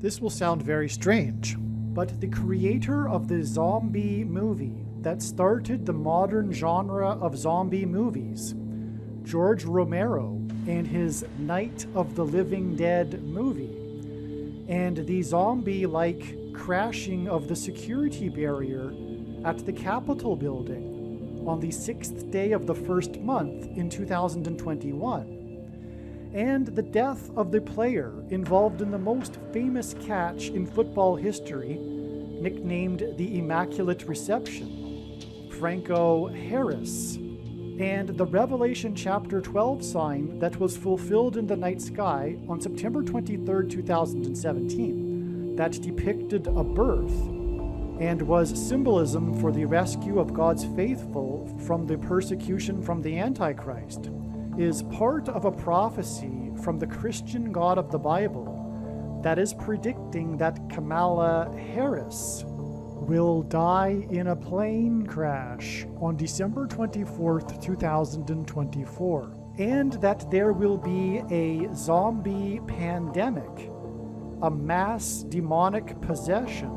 This will sound very strange, but the creator of the zombie movie that started the modern genre of zombie movies, George Romero, and his Night of the Living Dead movie, and the zombie-like crashing of the security barrier at the Capitol building on the 6th day of the first month in 2021, and the death of the player involved in the most famous catch in football history, nicknamed the Immaculate Reception, Franco Harris, and the Revelation chapter 12 sign that was fulfilled in the night sky on September 23, 2017, that depicted a birth and was symbolism for the rescue of God's faithful from the persecution from the Antichrist, is part of a prophecy from the Christian God of the Bible that is predicting that Kamala Harris will die in a plane crash on December 24th, 2024, and that there will be a zombie pandemic, a mass demonic possession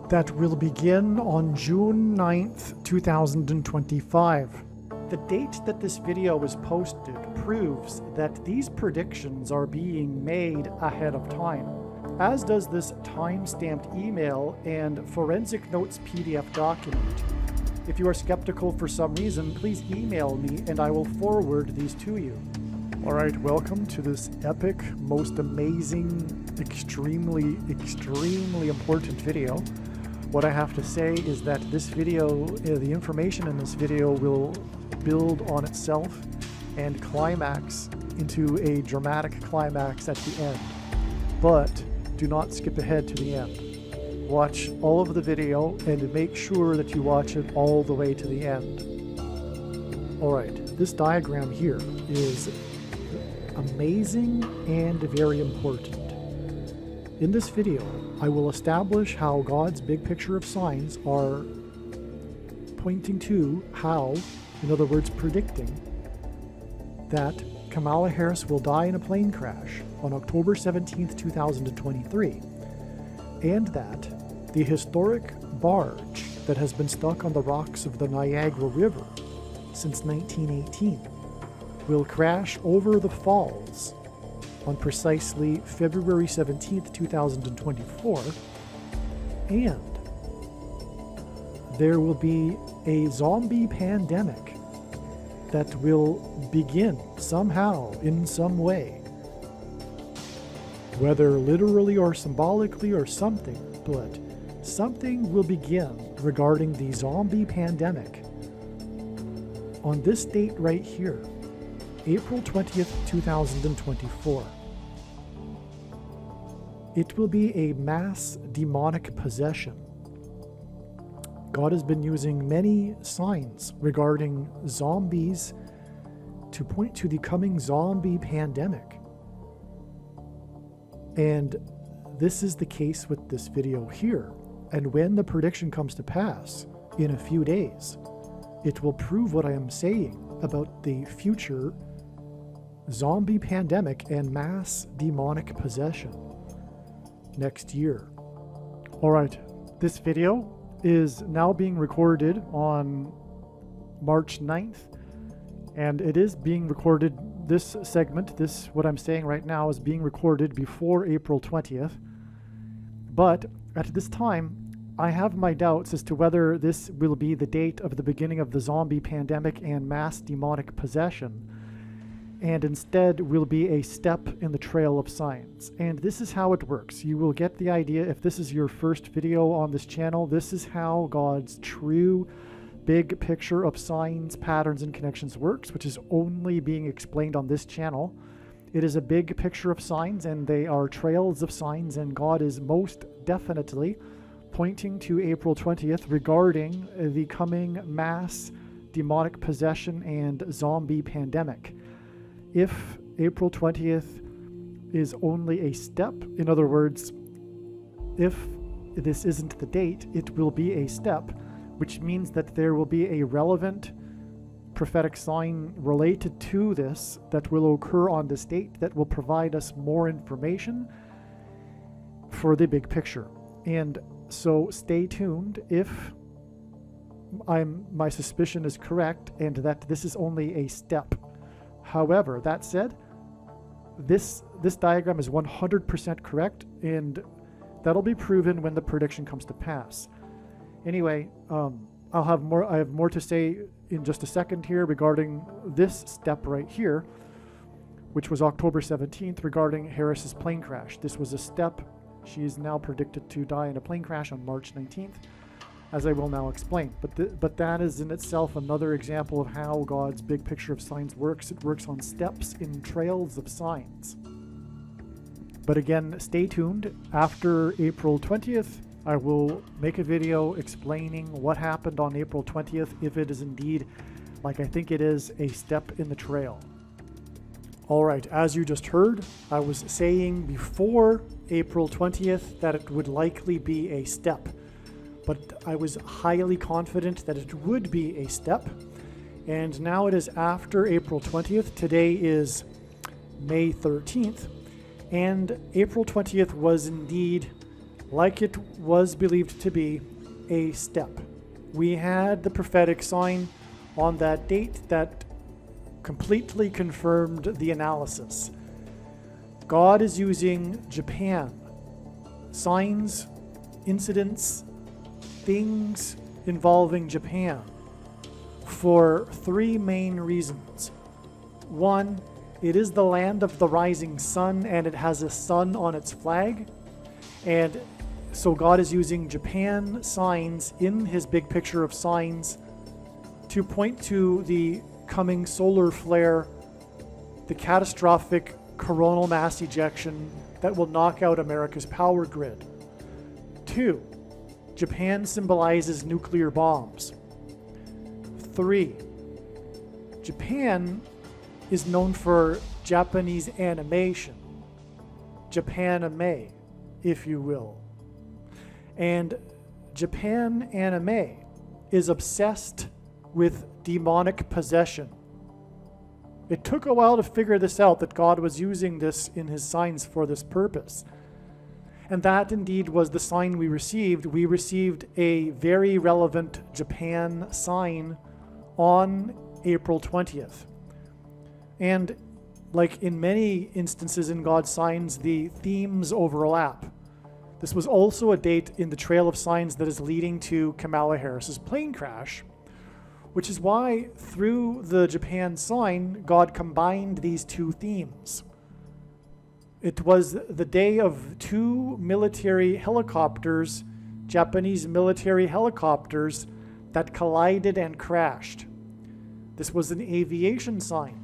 that will begin on June 9th, 2025. The date that this video was posted proves that these predictions are being made ahead of time, as does this time-stamped email and forensic notes PDF document. If you are skeptical for some reason, please email me and I will forward these to you. Alright, welcome to this epic, most amazing, extremely important video. What I have to say is that this video, the information in this video will build on itself and climax into a dramatic climax at the end. But do not skip ahead to the end. Watch all of the video and make sure that you watch it all the way to the end. Alright, this diagram here is amazing and very important. In this video, I will establish how God's big picture of signs are pointing to how, in other words, predicting that Kamala Harris will die in a plane crash on October 17th, 2023, and that the historic barge that has been stuck on the rocks of the Niagara River since 1918 will crash over the falls on precisely February 17th, 2024, and there will be a zombie pandemic that will begin somehow, in some way, whether literally or symbolically or something, but something will begin regarding the zombie pandemic on this date right here, April 20th, 2024. It will be a mass demonic possession. God has been using many signs regarding zombies to point to the coming zombie pandemic. And this is the case with this video here. And when the prediction comes to pass in a few days, it will prove what I am saying about the future zombie pandemic and mass demonic possession next year. Alright, this video is now being recorded on March 9th, and it is being recorded, this segment, what I'm saying right now is being recorded before April 20th, but at this time I have my doubts as to whether this will be the date of the beginning of the zombie pandemic and mass demonic possession, and instead will be a step in the trail of signs. And this is how it works. You will get the idea if this is your first video on this channel. This is how God's true big picture of signs, patterns, and connections works, which is only being explained on this channel. It is a big picture of signs, and they are trails of signs, and God is most definitely pointing to April 20th regarding the coming mass demonic possession and zombie pandemic. If April 20th is only a step, in other words, if this isn't the date, it will be a step, which means that there will be a relevant prophetic sign related to this that will occur on this date that will provide us more information for the big picture. And so stay tuned if my suspicion is correct and that this is only a step. However, that said, this diagram is 100% correct, and that'll be proven when the prediction comes to pass. Anyway, I have more to say in just a second here regarding this step right here, which was October 17th, regarding Harris's plane crash. This was a step. She is now predicted to die in a plane crash on March 19th, as I will now explain. But that is in itself another example of how God's big picture of signs works. It works on steps in trails of signs. But again, stay tuned. After April 20th, I will make a video explaining what happened on April 20th, if it is indeed, like I think it is, a step in the trail. Alright, as you just heard, I was saying before April 20th that it would likely be a step. But I was highly confident that it would be a step. And now it is after April 20th. Today is May 13th. And April 20th was indeed, like it was believed to be, a step. We had the prophetic sign on that date that completely confirmed the analysis. God is using Japan, signs, incidents, things involving Japan, for three main reasons. One, it is the land of the rising sun, and it has a sun on its flag. And so God is using Japan signs in his big picture of signs to point to the coming solar flare, the catastrophic coronal mass ejection that will knock out America's power grid. 2, Japan symbolizes nuclear bombs. 3, Japan is known for Japanese animation, Japanime, if you will. And Japan anime is obsessed with demonic possession. It took a while to figure this out, that God was using this in his signs for this purpose. And that indeed was the sign we received. We received a very relevant Japan sign on April 20th. And like in many instances in God's signs, the themes overlap. This was also a date in the trail of signs that is leading to Kamala Harris's plane crash, which is why through the Japan sign, God combined these two themes. It was the day of two military helicopters, Japanese military helicopters, that collided and crashed. This was an aviation sign.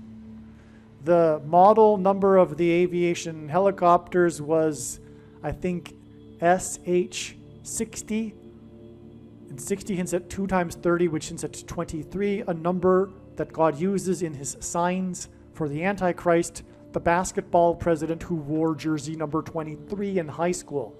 The model number of the aviation helicopters was, I think, SH-60. And 60 hints at 2 times 30, which hints at 23, a number that God uses in his signs for the Antichrist, the basketball president who wore jersey number 23 in high school.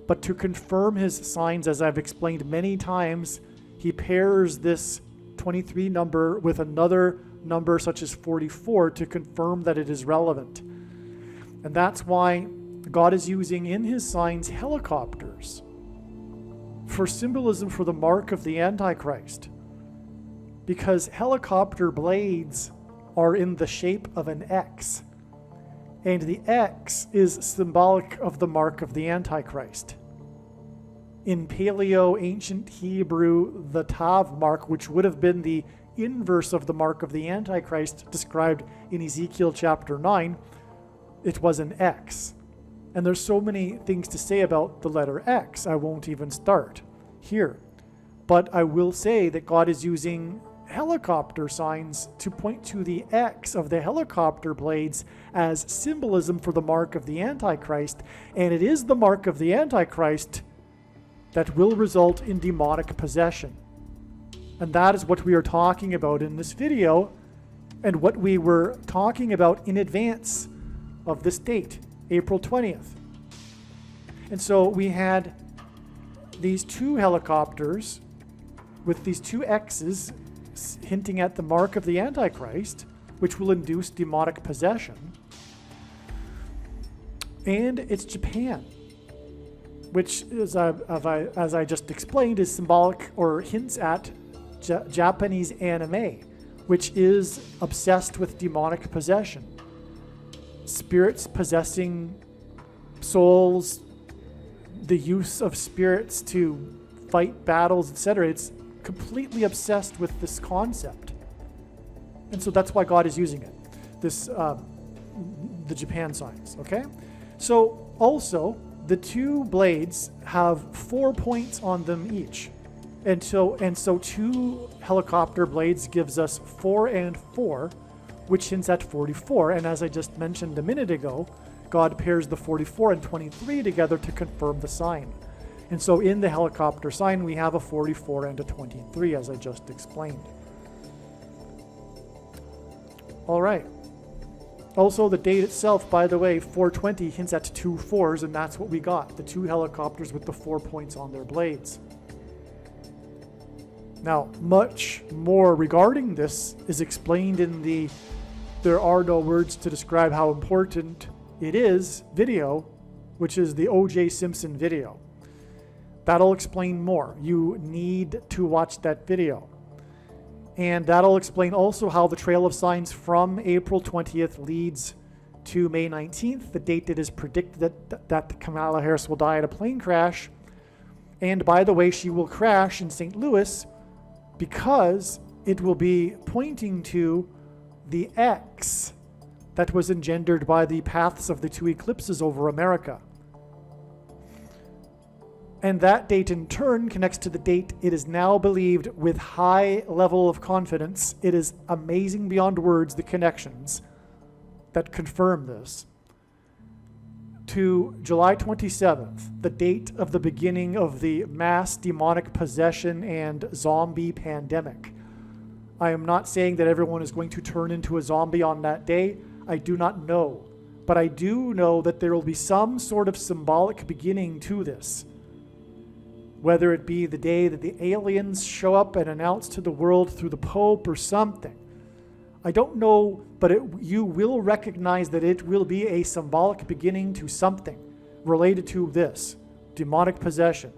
But to confirm his signs, as I've explained many times, he pairs this 23 number with another number such as 44 to confirm that it is relevant. And that's why God is using in his signs helicopters for symbolism for the mark of the Antichrist, because helicopter blades are in the shape of an X, and the X is symbolic of the mark of the Antichrist. In Paleo Ancient Hebrew, the Tav mark, which would have been the inverse of the mark of the Antichrist described in Ezekiel chapter 9, it was an X. And there's so many things to say about the letter X, I won't even start here. But I will say that God is using helicopter signs to point to the X of the helicopter blades as symbolism for the mark of the Antichrist. And it is the mark of the Antichrist that will result in demonic possession. And that is what we are talking about in this video, and what we were talking about in advance of this date, April 20th. And so we had these two helicopters with these two X's hinting at the mark of the Antichrist, which will induce demonic possession. And it's Japan. which is, as I just explained, is symbolic or hints at Japanese anime, which is obsessed with demonic possession. Spirits possessing souls, the use of spirits to fight battles, etc. It's completely obsessed with this concept. And so that's why God is using it, the Japan signs, okay? So also, the two blades have 4 points on them each. And so 2 helicopter blades gives us 4 and 4, which hints at 44. And as I just mentioned a minute ago, God pairs the 44 and 23 together to confirm the sign. And so in the helicopter sign, we have a 44 and a 23, as I just explained. All right. Also, the date itself, by the way, 420 hints at 2 4s, and that's what we got, the 2 helicopters with the 4 points on their blades. Now, much more regarding this is explained in the There Are No Words to Describe How Important It Is video, which is the O.J. Simpson video. That'll explain more. You need to watch that video. And that'll explain also how the Trail of Signs from April 20th leads to May 19th, the date it is predicted that Kamala Harris will die at a plane crash. And by the way, she will crash in St. Louis because it will be pointing to the X that was engendered by the paths of the 2 eclipses over America. And that date in turn connects to the date it is now believed with high level of confidence. It is amazing beyond words, the connections that confirm this. To July 27th, the date of the beginning of the mass demonic possession and zombie pandemic. I am not saying that everyone is going to turn into a zombie on that day. I do not know. But I do know that there will be some sort of symbolic beginning to this. Whether it be the day that the aliens show up and announce to the world through the Pope or something. I don't know, but you will recognize that it will be a symbolic beginning to something related to this, demonic possession.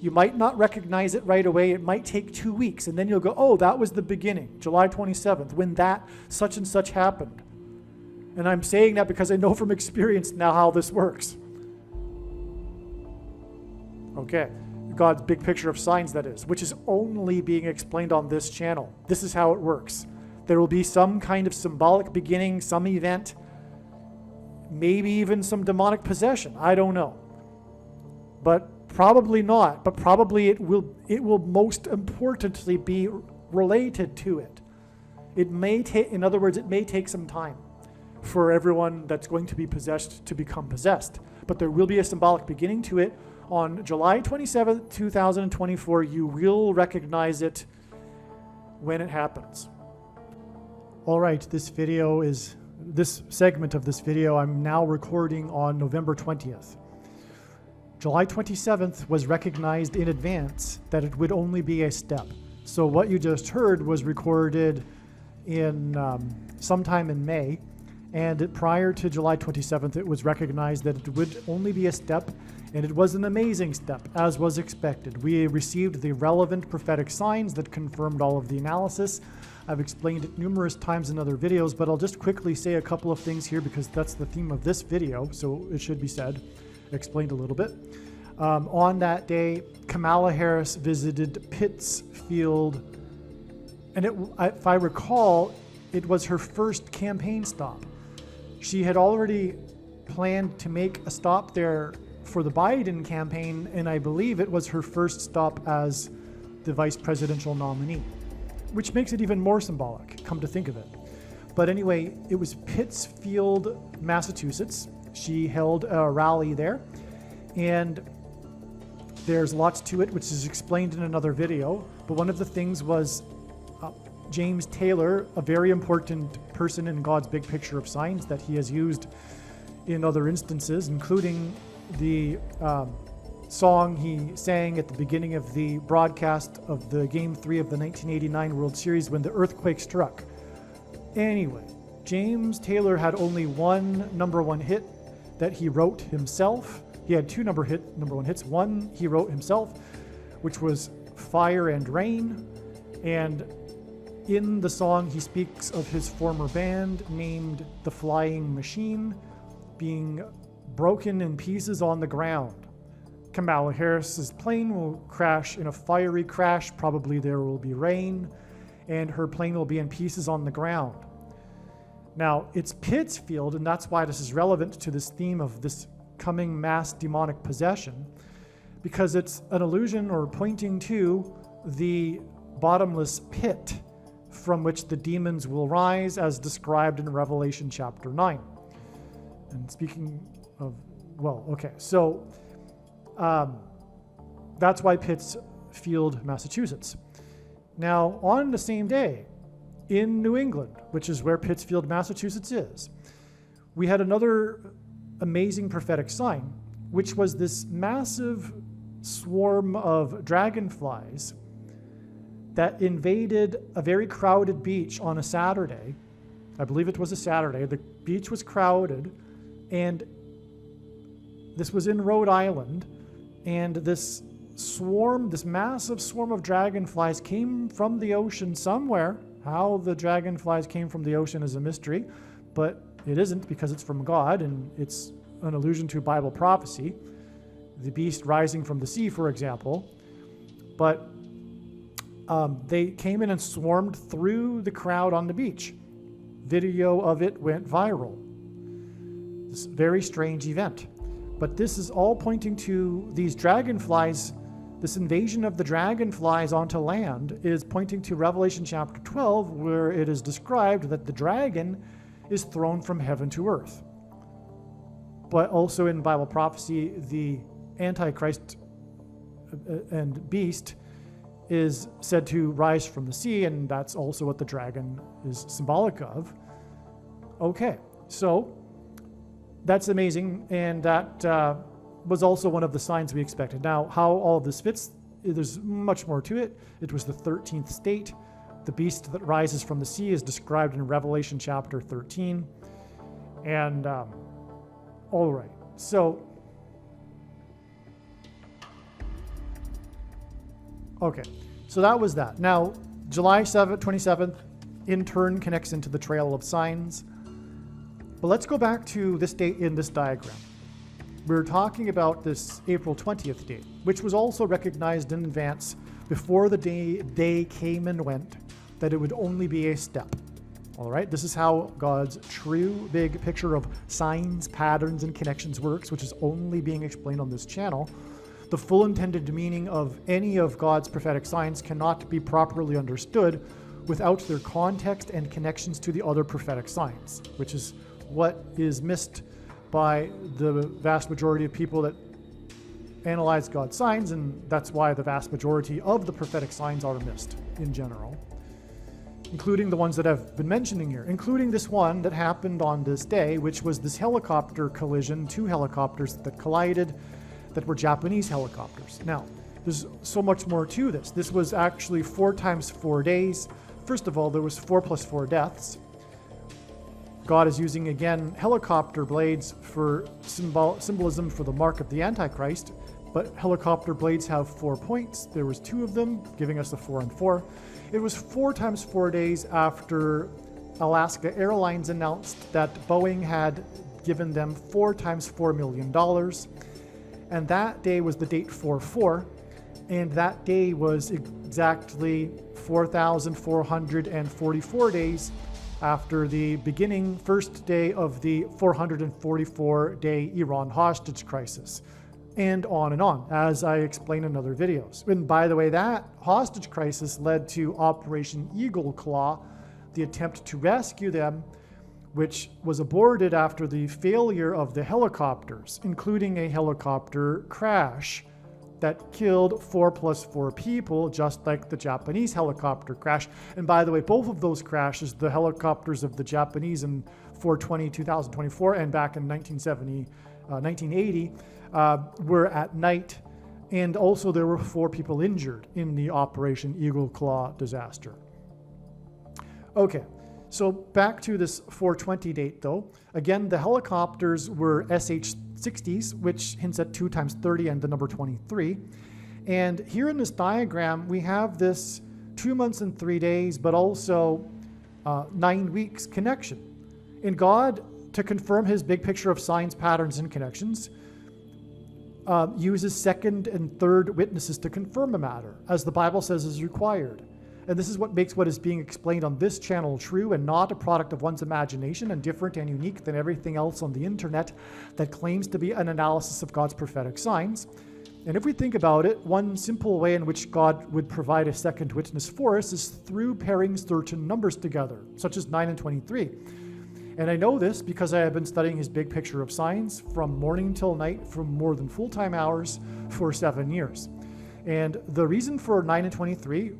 You might not recognize it right away. It might take 2 weeks, and then you'll go, oh, that was the beginning, July 27th, when that such and such happened. And I'm saying that because I know from experience now how this works. Okay. God's big picture of signs, that is, which is only being explained on this channel. This is how it works. There will be some kind of symbolic beginning, some event, maybe even some demonic possession. I don't know. But probably not. But probably it will most importantly be related to it. It may take, in other words, it may take some time for everyone that's going to be possessed to become possessed. But there will be a symbolic beginning to it. On July 27th, 2024, you will recognize it when it happens. All right, this segment of this video I'm now recording on November 20th. July 27th was recognized in advance that it would only be a step. So what you just heard was recorded in sometime in May, and prior to July 27th, it was recognized that it would only be a step. And it was an amazing step, as was expected. We received the relevant prophetic signs that confirmed all of the analysis. I've explained it numerous times in other videos, but I'll just quickly say a couple of things here because that's the theme of this video, so it should be said, explained a little bit. On that day, Kamala Harris visited Pittsfield, and if I recall, it was her first campaign stop. She had already planned to make a stop there for the Biden campaign, and I believe it was her first stop as the vice presidential nominee, which makes it even more symbolic, come to think of it. But anyway, it was Pittsfield, Massachusetts. She held a rally there, and there's lots to it, which is explained in another video. But one of the things was James Taylor, a very important person in God's big picture of signs that he has used in other instances, including the song he sang at the beginning of the broadcast of the Game 3 of the 1989 World Series when the earthquake struck. Anyway, James Taylor had only one #1 hit that he wrote himself, He had two number one hits. One he wrote himself, which was Fire and Rain. And in the song, he speaks of his former band named The Flying Machine being broken in pieces on the ground. Kamala Harris's plane will crash in a fiery crash. Probably there will be rain, and her plane will be in pieces on the ground. Now, it's Pittsfield, and that's why this is relevant to this theme of this coming mass demonic possession, because it's an allusion or pointing to the bottomless pit from which the demons will rise, as described in Revelation chapter 9. And speaking of, so that's why Pittsfield, Massachusetts. Now, on the same day, in New England, which is where Pittsfield, Massachusetts is, we had another amazing prophetic sign, which was this massive swarm of dragonflies that invaded a very crowded beach on a Saturday. I believe it was a Saturday. The beach was crowded, and this was in Rhode Island, and this massive swarm of dragonflies came from the ocean somewhere. How the dragonflies came from the ocean is a mystery, but it isn't, because it's from God, and it's an allusion to Bible prophecy, the beast rising from the sea, for example. But they came in and swarmed through the crowd on the beach. Video of it went viral. This very strange event. But this is all pointing to these dragonflies. This invasion of the dragonflies onto land is pointing to Revelation chapter 12, where it is described that the dragon is thrown from heaven to earth. But also in Bible prophecy, the Antichrist and beast is said to rise from the sea, and that's also what the dragon is symbolic of. Okay, so that's amazing, and that was also one of the signs we expected. Now, how all of this fits, there's much more to it. It was the 13th state. The beast that rises from the sea is described in Revelation chapter 13. And, all right, so, okay, so that was that. Now, July 27th, in turn, connects into the Trail of Signs. But let's go back to this date in this diagram. We're talking about this April 20th date, which was also recognized in advance before the day came and went, that it would only be a step. All right, this is how God's true big picture of signs, patterns, and connections works, which is only being explained on this channel. The full intended meaning of any of God's prophetic signs cannot be properly understood without their context and connections to the other prophetic signs, which is what is missed by the vast majority of people that analyze God's signs, and that's why the vast majority of the prophetic signs are missed in general, including the ones that I've been mentioning here, including this one that happened on this day, which was this helicopter collision, two helicopters that collided that were Japanese helicopters. Now, there's so much more to this. This was actually 4 times 4 days. First of all, there was 4 plus 4 deaths. God is using, again, helicopter blades for symbolism for the mark of the Antichrist, but helicopter blades have 4 points. There was 2 of them, giving us the 4 and 4. It was 4 times 4 days after Alaska Airlines announced that Boeing had given them 4 times $4 million. And that day was the date 4/4, and that day was exactly 4,444 days after the beginning first day of the 444-day Iran hostage crisis, and on, as I explain in other videos. And by the way, that hostage crisis led to Operation Eagle Claw, the attempt to rescue them, which was aborted after the failure of the helicopters, including a helicopter crash that killed 4 plus 4 people, just like the Japanese helicopter crash. And by the way, both of those crashes, the helicopters of the Japanese in 4/20/2024 and back in 1980, were at night. And also there were 4 people injured in the Operation Eagle Claw disaster. Okay, so back to this 4/20 date though. Again, the helicopters were 1960s, which hints at 2 times 30 and the number 23. And here in this diagram, we have this 2 months and 3 days, but also 9 weeks connection. And God, to confirm his big picture of signs, patterns, and connections, uses second and third witnesses to confirm a matter, as the Bible says is required. And this is what makes what is being explained on this channel true and not a product of one's imagination and different and unique than everything else on the internet that claims to be an analysis of God's prophetic signs. And if we think about it, one simple way in which God would provide a second witness for us is through pairing certain numbers together, such as 9 and 23. And I know this because I have been studying his big picture of signs from morning till night for more than full-time hours for 7 years. And the reason for 9 and 23,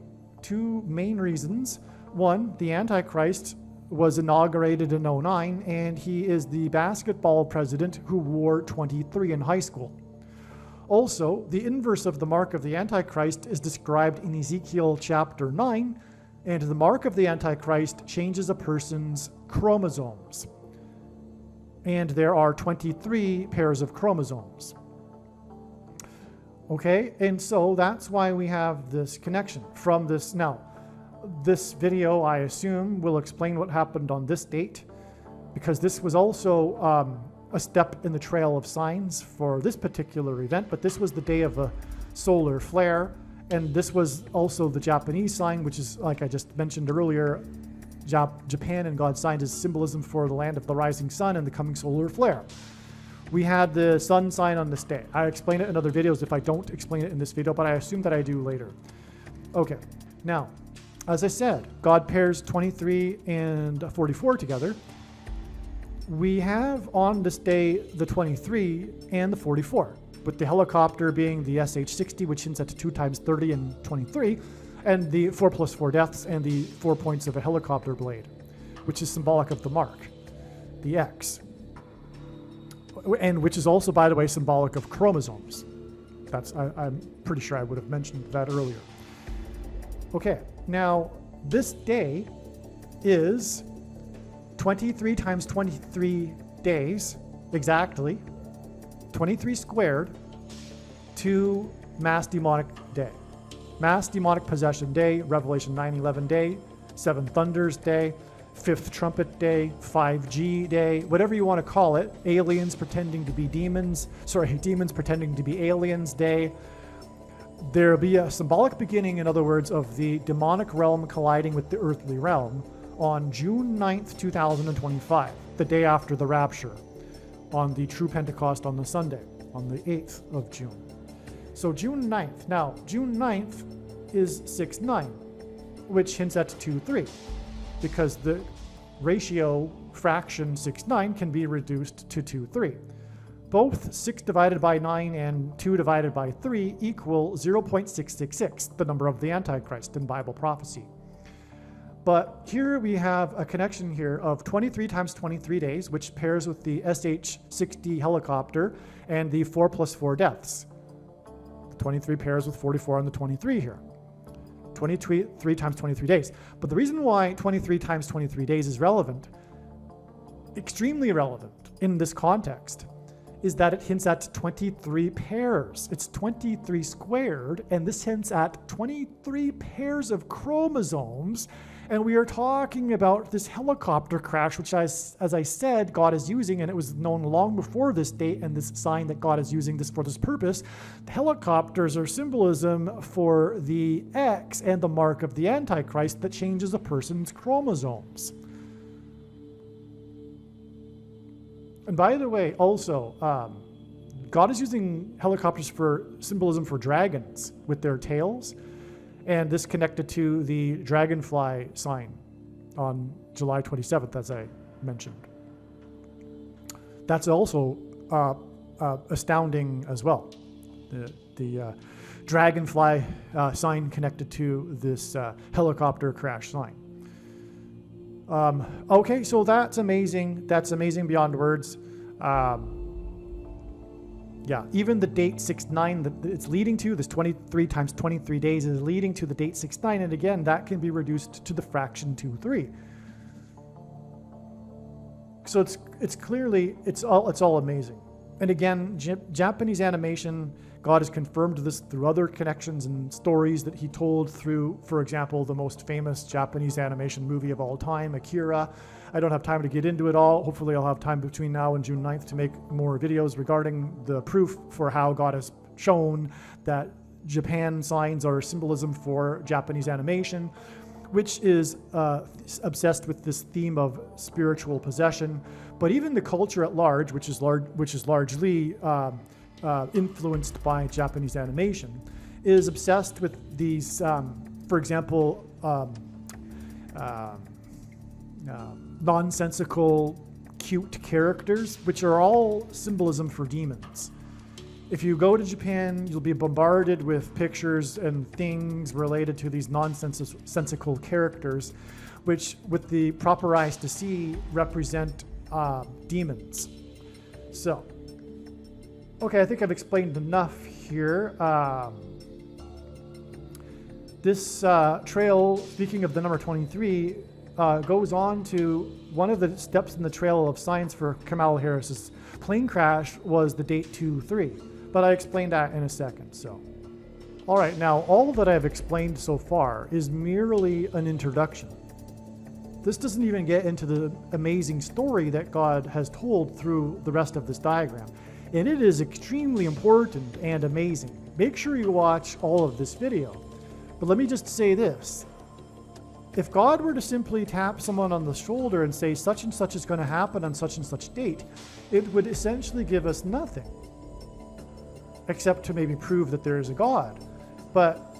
2 main reasons. One, the Antichrist was inaugurated in 2009, and he is the basketball president who wore 23 in high school. Also, the inverse of the mark of the Antichrist is described in Ezekiel chapter 9, and the mark of the Antichrist changes a person's chromosomes. And there are 23 pairs of chromosomes. Okay, and so that's why we have this connection from this. Now, this video, I assume, will explain what happened on this date, because this was also a step in the trail of signs for this particular event, but this was the day of a solar flare, and this was also the Japanese sign, which is, like I just mentioned earlier, Japan and God's sign is symbolism for the land of the rising sun and the coming solar flare. We had the sun sign on this day. I explain it in other videos if I don't explain it in this video, but I assume that I do later. Okay, now, as I said, God pairs 23 and 44 together. We have on this day the 23 and the 44, with the helicopter being the SH-60, which hints at 2 times 30 and 23, and the 4 plus 4 deaths and the 4 points of a helicopter blade, which is symbolic of the mark, the X. And which is also, by the way, symbolic of chromosomes. I'm pretty sure I would have mentioned that earlier. Okay, now this day is 23 times 23 days, exactly, 23 squared, to Mass Demonic Day. Mass Demonic Possession Day, Revelation 9:11 Day, 7 Thunders Day, 5th Trumpet Day, 5G Day, whatever you want to call it, aliens pretending to be demons, demons pretending to be aliens Day. There'll be a symbolic beginning, in other words, of the demonic realm colliding with the earthly realm on June 9th, 2025, the day after the rapture, on the true Pentecost on the Sunday, on the 8th of June. So June 9th. Now, June 9th is 6-9, which hints at 2-3. Because the ratio fraction 6-9 can be reduced to 2-3. Both 6 divided by 9 and 2 divided by 3 equal 0.666, the number of the Antichrist in Bible prophecy. But here we have a connection here of 23 times 23 days, which pairs with the SH-60 helicopter and the 4 plus 4 deaths. The 23 pairs with 44 on the 23 here. 23 times 23 days. But the reason why 23 times 23 days is relevant, extremely relevant in this context, is that it hints at 23 pairs. It's 23 squared, and this hints at 23 pairs of chromosomes. And we are talking about this helicopter crash, which, as I said, God is using, and it was known long before this date and this sign that God is using this for this purpose. The helicopters are symbolism for the X and the mark of the Antichrist that changes a person's chromosomes. And by the way, also, God is using helicopters for symbolism for dragons with their tails. And this connected to the dragonfly sign on July 27th, as I mentioned. That's also astounding as well. The dragonfly sign connected to this helicopter crash sign. Okay, so that's amazing. That's amazing beyond words. Yeah, even the date 6-9 that it's leading to, this 23 times 23 days is leading to the date 6-9, and again, that can be reduced to the fraction 2-3. So it's clearly, it's all amazing. And again, Japanese animation, God has confirmed this through other connections and stories that he told through, for example, the most famous Japanese animation movie of all time, Akira. I don't have time to get into it all. Hopefully I'll have time between now and June 9th to make more videos regarding the proof for how God has shown that Japan signs are symbolism for Japanese animation, which is obsessed with this theme of spiritual possession. But even the culture at large, which is largely influenced by Japanese animation, is obsessed with these, for example, nonsensical, cute characters, which are all symbolism for demons. If you go to Japan, you'll be bombarded with pictures and things related to these nonsensical characters, which, with the proper eyes to see, represent demons. So, okay, I think I've explained enough here. This trail, speaking of the number 23, goes on to one of the steps in the trail of signs for Kamala Harris's plane crash was the date 2-3. But I explained that in a second. So, all right, now all that I've explained so far is merely an introduction. This doesn't even get into the amazing story that God has told through the rest of this diagram. And it is extremely important and amazing. Make sure you watch all of this video. But let me just say this. If God were to simply tap someone on the shoulder and say such and such is going to happen on such and such date, it would essentially give us nothing, except to maybe prove that there is a God. But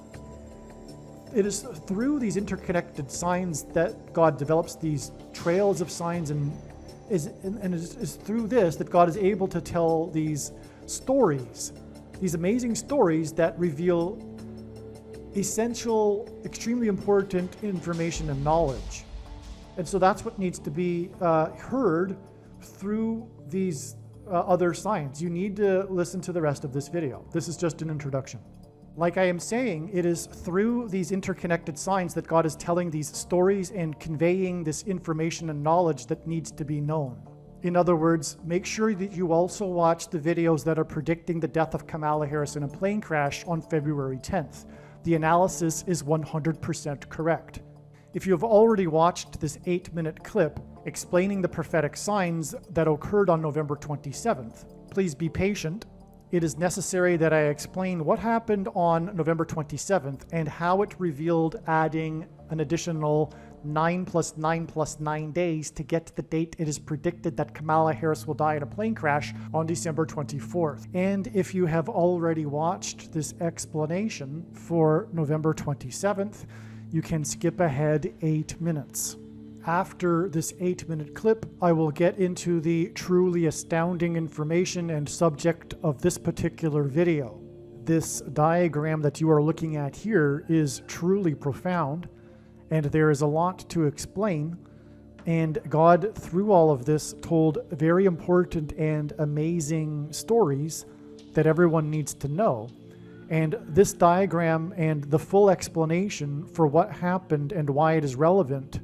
it is through these interconnected signs that God develops these trails of signs, and it is through this that God is able to tell these stories, these amazing stories that reveal essential, extremely important information and knowledge. And so that's what needs to be heard through these other signs. You need to listen to the rest of this video. This is just an introduction. Like I am saying, it is through these interconnected signs that God is telling these stories and conveying this information and knowledge that needs to be known. In other words, make sure that you also watch the videos that are predicting the death of Kamala Harris in a plane crash on February 10th. The analysis is 100% correct. If you have already watched this 8-minute clip explaining the prophetic signs that occurred on November 27th, please be patient. It is necessary that I explain what happened on November 27th and how it revealed adding an additional 9 + 9 + 9 days to get to the date it is predicted that Kamala Harris will die in a plane crash on December 24th. And if you have already watched this explanation for November 27th, you can skip ahead 8 minutes. After this 8-minute clip, I will get into the truly astounding information and subject of this particular video. This diagram that you are looking at here is truly profound, and there is a lot to explain. And God, through all of this, told very important and amazing stories that everyone needs to know. And this diagram and the full explanation for what happened and why it is relevant,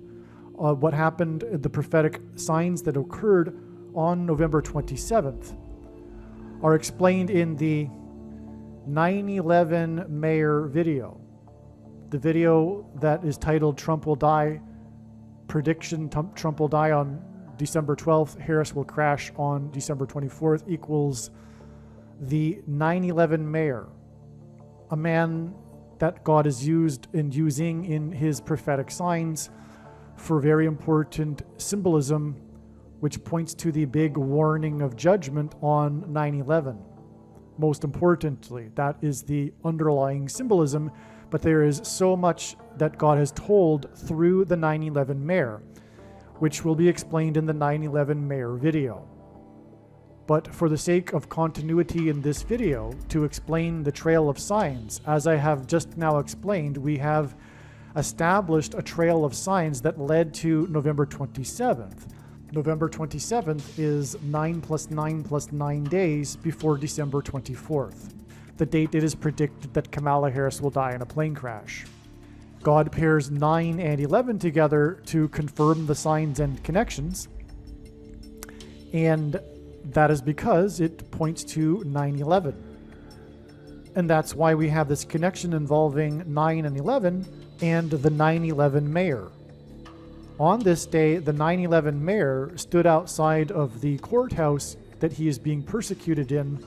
what happened, the prophetic signs that occurred on November 27th, are explained in the 9/11 Mayor video. The video that is titled Trump Will Die, Prediction Trump Will Die on December 12th, Harris Will Crash on December 24th, equals the 9/11 Mayor, a man that God is using in his prophetic signs for very important symbolism, which points to the big warning of judgment on 9/11. Most importantly, that is the underlying symbolism, but there is so much that God has told through the 9/11 Mayor, which will be explained in the 9/11 Mayor video. But for the sake of continuity in this video, to explain the trail of signs, as I have just now explained, we have established a trail of signs that led to November 27th. November 27th is 9 + 9 + 9 days before December 24th, the date it is predicted that Kamala Harris will die in a plane crash. God pairs 9 and 11 together to confirm the signs and connections, and that is because it points to 9/11. And that's why we have this connection involving 9 and 11 and the 9/11 mayor. On this day, the 9/11 mayor stood outside of the courthouse that he is being persecuted in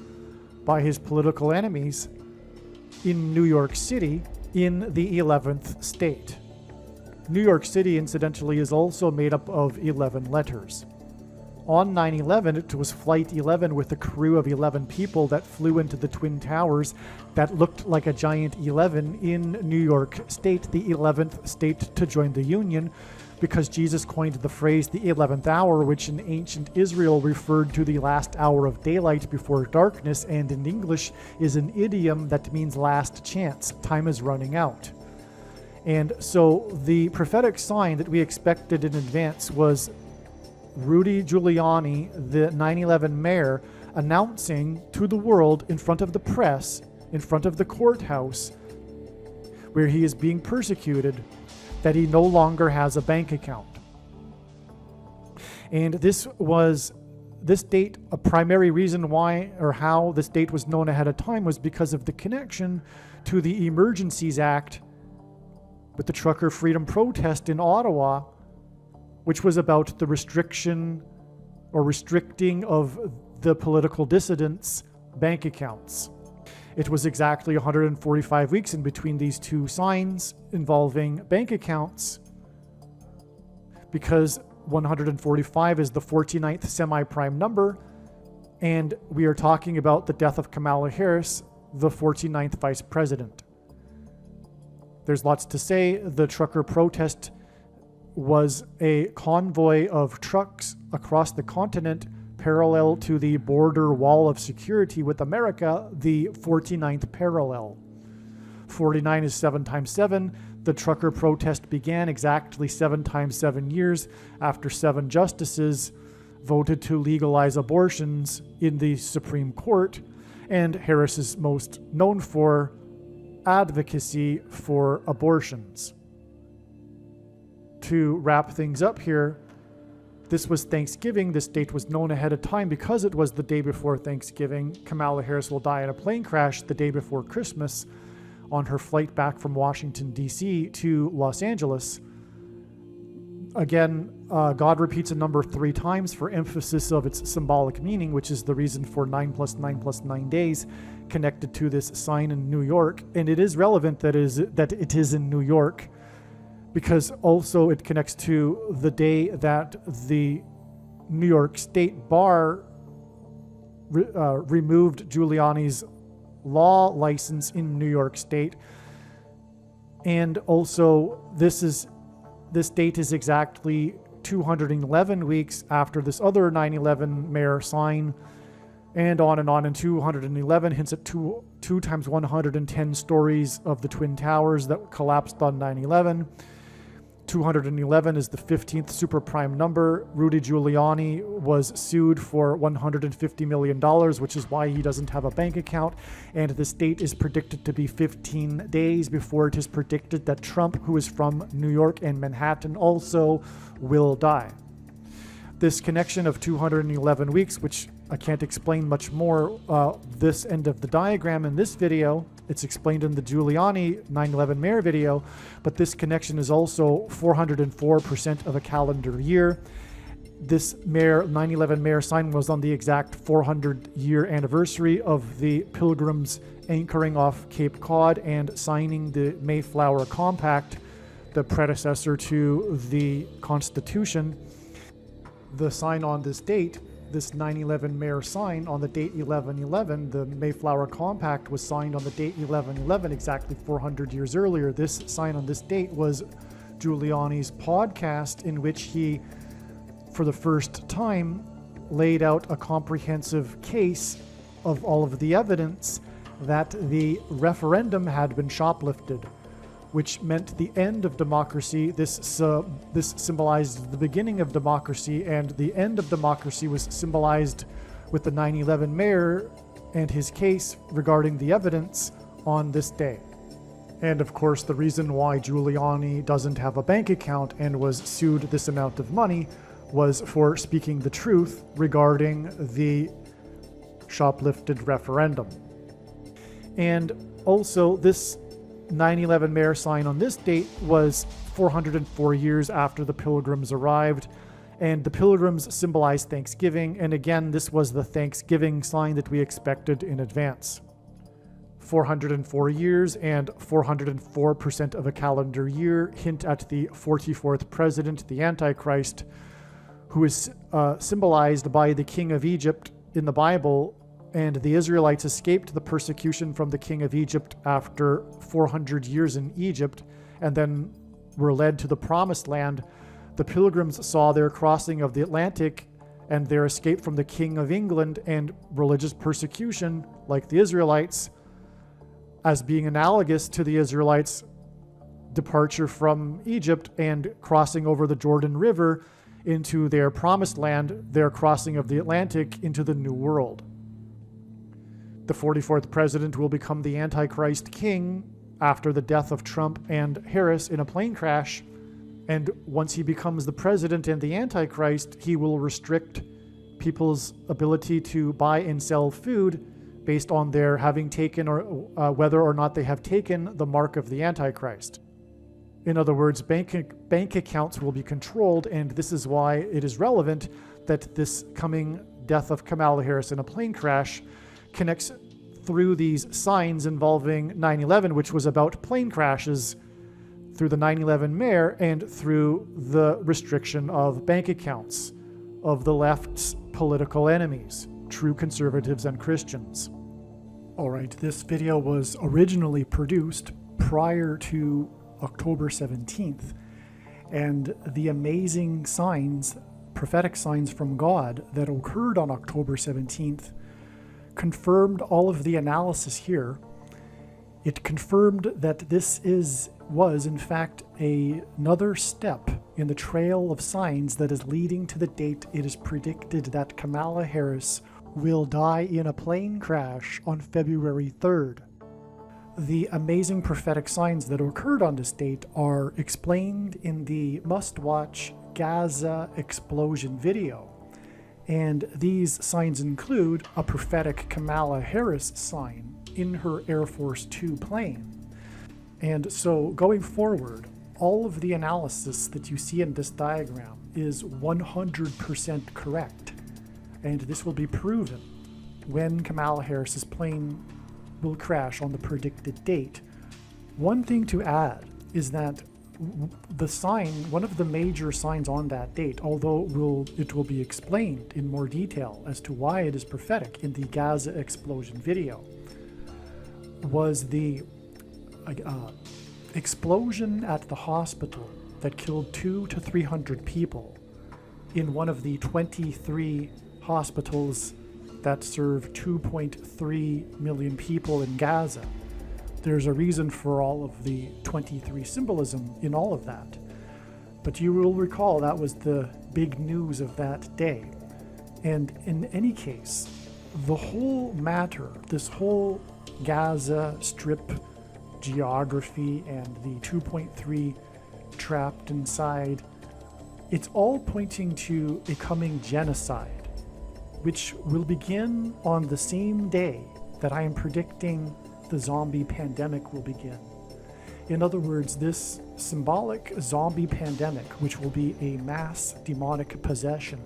by his political enemies in New York City in the 11th state. New York City, incidentally, is also made up of 11 letters. On 9/11, it was Flight 11 with a crew of 11 people that flew into the Twin Towers that looked like a giant 11 in New York State, the 11th state to join the Union, because Jesus coined the phrase the 11th hour, which in ancient Israel referred to the last hour of daylight before darkness, and in English is an idiom that means last chance. Time is running out. And so the prophetic sign that we expected in advance was Rudy Giuliani, the 9/11 mayor, announcing to the world in front of the press, in front of the courthouse, where he is being persecuted, that he no longer has a bank account. And this date, a primary reason why or how this date was known ahead of time was because of the connection to the Emergencies Act with the trucker freedom protest in Ottawa, which was about the restriction or restricting of the political dissidents' bank accounts. It was exactly 145 weeks in between these two signs involving bank accounts, because 145 is the 49th semi-prime number, and we are talking about the death of Kamala Harris, the 49th vice president. There's lots to say. The trucker protest was a convoy of trucks across the continent parallel to the border wall of security with America, the 49th parallel. 49 is 7 times 7. The trucker protest began exactly 7 times 7 years after 7 justices voted to legalize abortions in the Supreme Court, and Harris is most known for advocacy for abortions. To wrap things up here, this was Thanksgiving. This date was known ahead of time because it was the day before Thanksgiving. Kamala Harris will die in a plane crash the day before Christmas on her flight back from Washington, D.C. to Los Angeles. Again, God repeats a number 3 times for emphasis of its symbolic meaning, which is the reason for 9 plus 9 plus 9 days connected to this sign in New York. And it is relevant that it is in New York, because also it connects to the day that the New York State Bar removed Giuliani's law license in New York State. And also this date is exactly 211 weeks after this other 9/11 mayor sign, and on, and 211 hints at 2 times 110 stories of the Twin Towers that collapsed on 9/11. 211 is the 15th super prime number. Rudy Giuliani was sued for $150 million, which is why he doesn't have a bank account. And this date is predicted to be 15 days before it is predicted that Trump, who is from New York and Manhattan, also will die. This connection of 211 weeks, which I can't explain much more this end of the diagram in this video. It's explained in the Giuliani 9/11 mayor video, but this connection is also 404% of a calendar year. This 9/11 mayor sign was on the exact 400-year anniversary of the Pilgrims anchoring off Cape Cod and signing the Mayflower Compact, the predecessor to the Constitution. The sign on this date, this 9/11 mayor sign on the date 11/11, the Mayflower Compact was signed on the date 11/11, exactly 400 years earlier. This sign on this date was Giuliani's podcast, in which he, for the first time, laid out a comprehensive case of all of the evidence that the referendum had been shoplifted, which meant the end of democracy. This symbolized the beginning of democracy, and the end of democracy was symbolized with the 9/11 mayor and his case regarding the evidence on this day. And of course, the reason why Giuliani doesn't have a bank account and was sued this amount of money was for speaking the truth regarding the shoplifted referendum. And also, this 9/11 Mayor sign on this date was 404 years after the Pilgrims arrived, and the Pilgrims symbolized Thanksgiving, and again, this was the Thanksgiving sign that we expected in advance. 404 years and 404% of a calendar year hint at the 44th president, the Antichrist, who is symbolized by the king of Egypt in the Bible, and the Israelites escaped the persecution from the king of Egypt after 400 years in Egypt, and then were led to the promised land. The Pilgrims saw their crossing of the Atlantic and their escape from the king of England and religious persecution, like the Israelites, as being analogous to the Israelites' departure from Egypt and crossing over the Jordan River into their promised land, their crossing of the Atlantic into the New World. The 44th president will become the Antichrist king after the death of Trump and Harris in a plane crash, and once he becomes the president and the Antichrist, he will restrict people's ability to buy and sell food based on their having taken or whether or not they have taken the mark of the Antichrist. In other words, bank accounts will be controlled, and this is why it is relevant that this coming death of Kamala Harris in a plane crash connects through these signs involving 9/11, which was about plane crashes, through the 9/11 mayor, and through the restriction of bank accounts of the left's political enemies, true conservatives and Christians. All right, this video was originally produced prior to October 17th, and the amazing signs, prophetic signs from God that occurred on October 17th confirmed all of the analysis here. It confirmed that this was in fact another step in the trail of signs that is leading to the date it is predicted that Kamala Harris will die in a plane crash on February 3rd. The amazing prophetic signs that occurred on this date are explained in the must-watch Gaza explosion video. And these signs include a prophetic Kamala Harris sign in her Air Force Two plane. And so going forward, all of the analysis that you see in this diagram is 100% correct. And this will be proven when Kamala Harris's plane will crash on the predicted date. One thing to add is that the sign, one of the major signs on that date, although it will be explained in more detail as to why it is prophetic in the Gaza explosion video, was the explosion at the hospital that killed 200 to 300 people in one of the 23 hospitals that serve 2.3 million people in Gaza. There's a reason for all of the 23 symbolism in all of that. But you will recall that was the big news of that day. And in any case, the whole matter, this whole Gaza Strip geography and the 2.3 trapped inside, it's all pointing to a coming genocide, which will begin on the same day that I am predicting the zombie pandemic will begin. In other words, this symbolic zombie pandemic, which will be a mass demonic possession,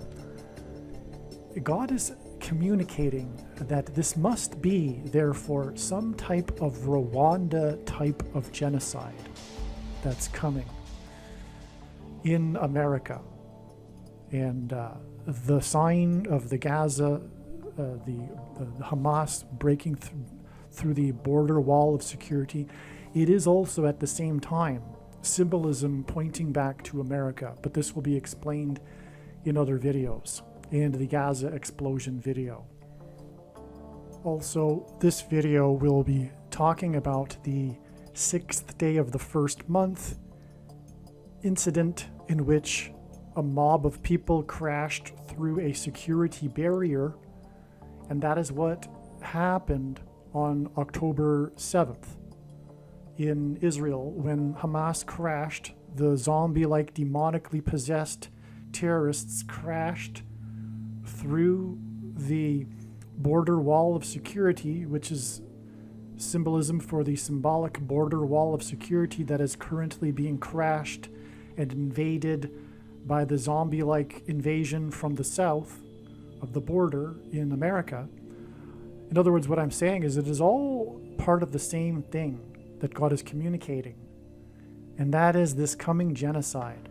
God is communicating that this must be, therefore, some type of Rwanda type of genocide that's coming in America. And the sign of the Gaza, the Hamas breaking through the border wall of security, it is also at the same time symbolism pointing back to America, but this will be explained in other videos and the Gaza explosion video. Also, this video will be talking about the 6th day of the first month incident in which a mob of people crashed through a security barrier, and that is what happened on October 7th in Israel when Hamas crashed the zombie-like demonically possessed terrorists crashed through the border wall of security, which is symbolism for the symbolic border wall of security that is currently being crashed and invaded by the zombie-like invasion from the south of the border in America. In other words, what I'm saying is it is all part of the same thing that God is communicating, and that is this coming genocide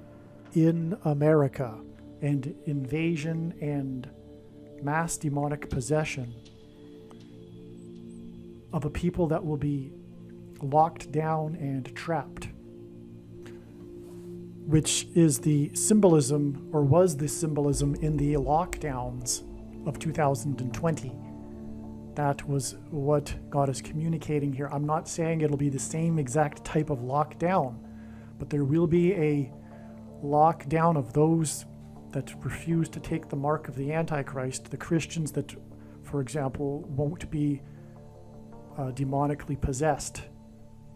in America and invasion and mass demonic possession of a people that will be locked down and trapped, which is the symbolism, or was the symbolism, in the lockdowns of 2020. That was what God is communicating here. I'm not saying it'll be the same exact type of lockdown, but there will be a lockdown of those that refuse to take the mark of the Antichrist, the Christians that, for example, won't be demonically possessed,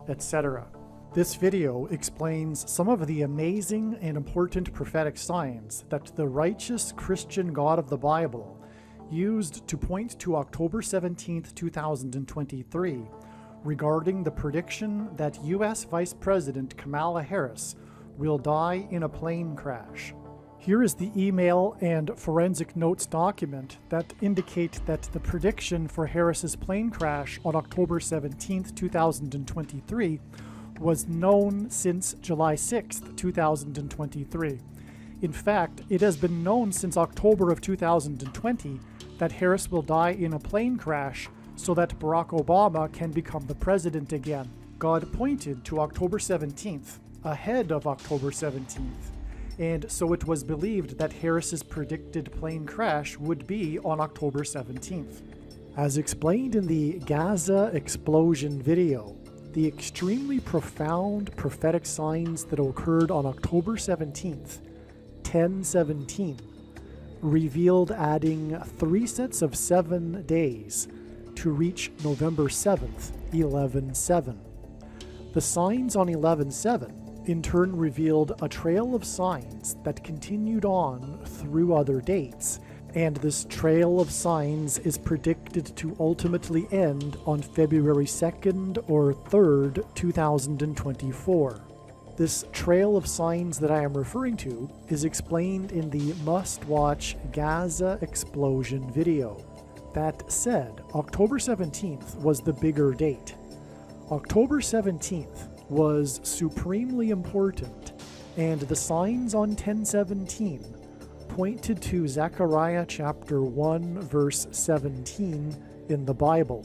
etc. This video explains some of the amazing and important prophetic signs that the righteous Christian God of the Bible used to point to October 17th, 2023, regarding the prediction that U.S. Vice President Kamala Harris will die in a plane crash. Here is the email and forensic notes document that indicate that the prediction for Harris's plane crash on October 17th, 2023 was known since July 6th, 2023. In fact, it has been known since October of 2020 that Harris will die in a plane crash so that Barack Obama can become the president again. God pointed to October 17th, ahead of October 17th. And so it was believed that Harris's predicted plane crash would be on October 17th. As explained in the Gaza explosion video, the extremely profound prophetic signs that occurred on October 17th, 10:17, revealed adding 3 sets of 7 days to reach November 7th, 11:7. The signs on 11:7 in turn revealed a trail of signs that continued on through other dates, and this trail of signs is predicted to ultimately end on February 2nd or 3rd, 2024. This trail of signs that I am referring to is explained in the must-watch Gaza explosion video. That said, October 17th was the bigger date. October 17th was supremely important, and the signs on 10:17 pointed to Zechariah chapter 1 verse 17 in the Bible.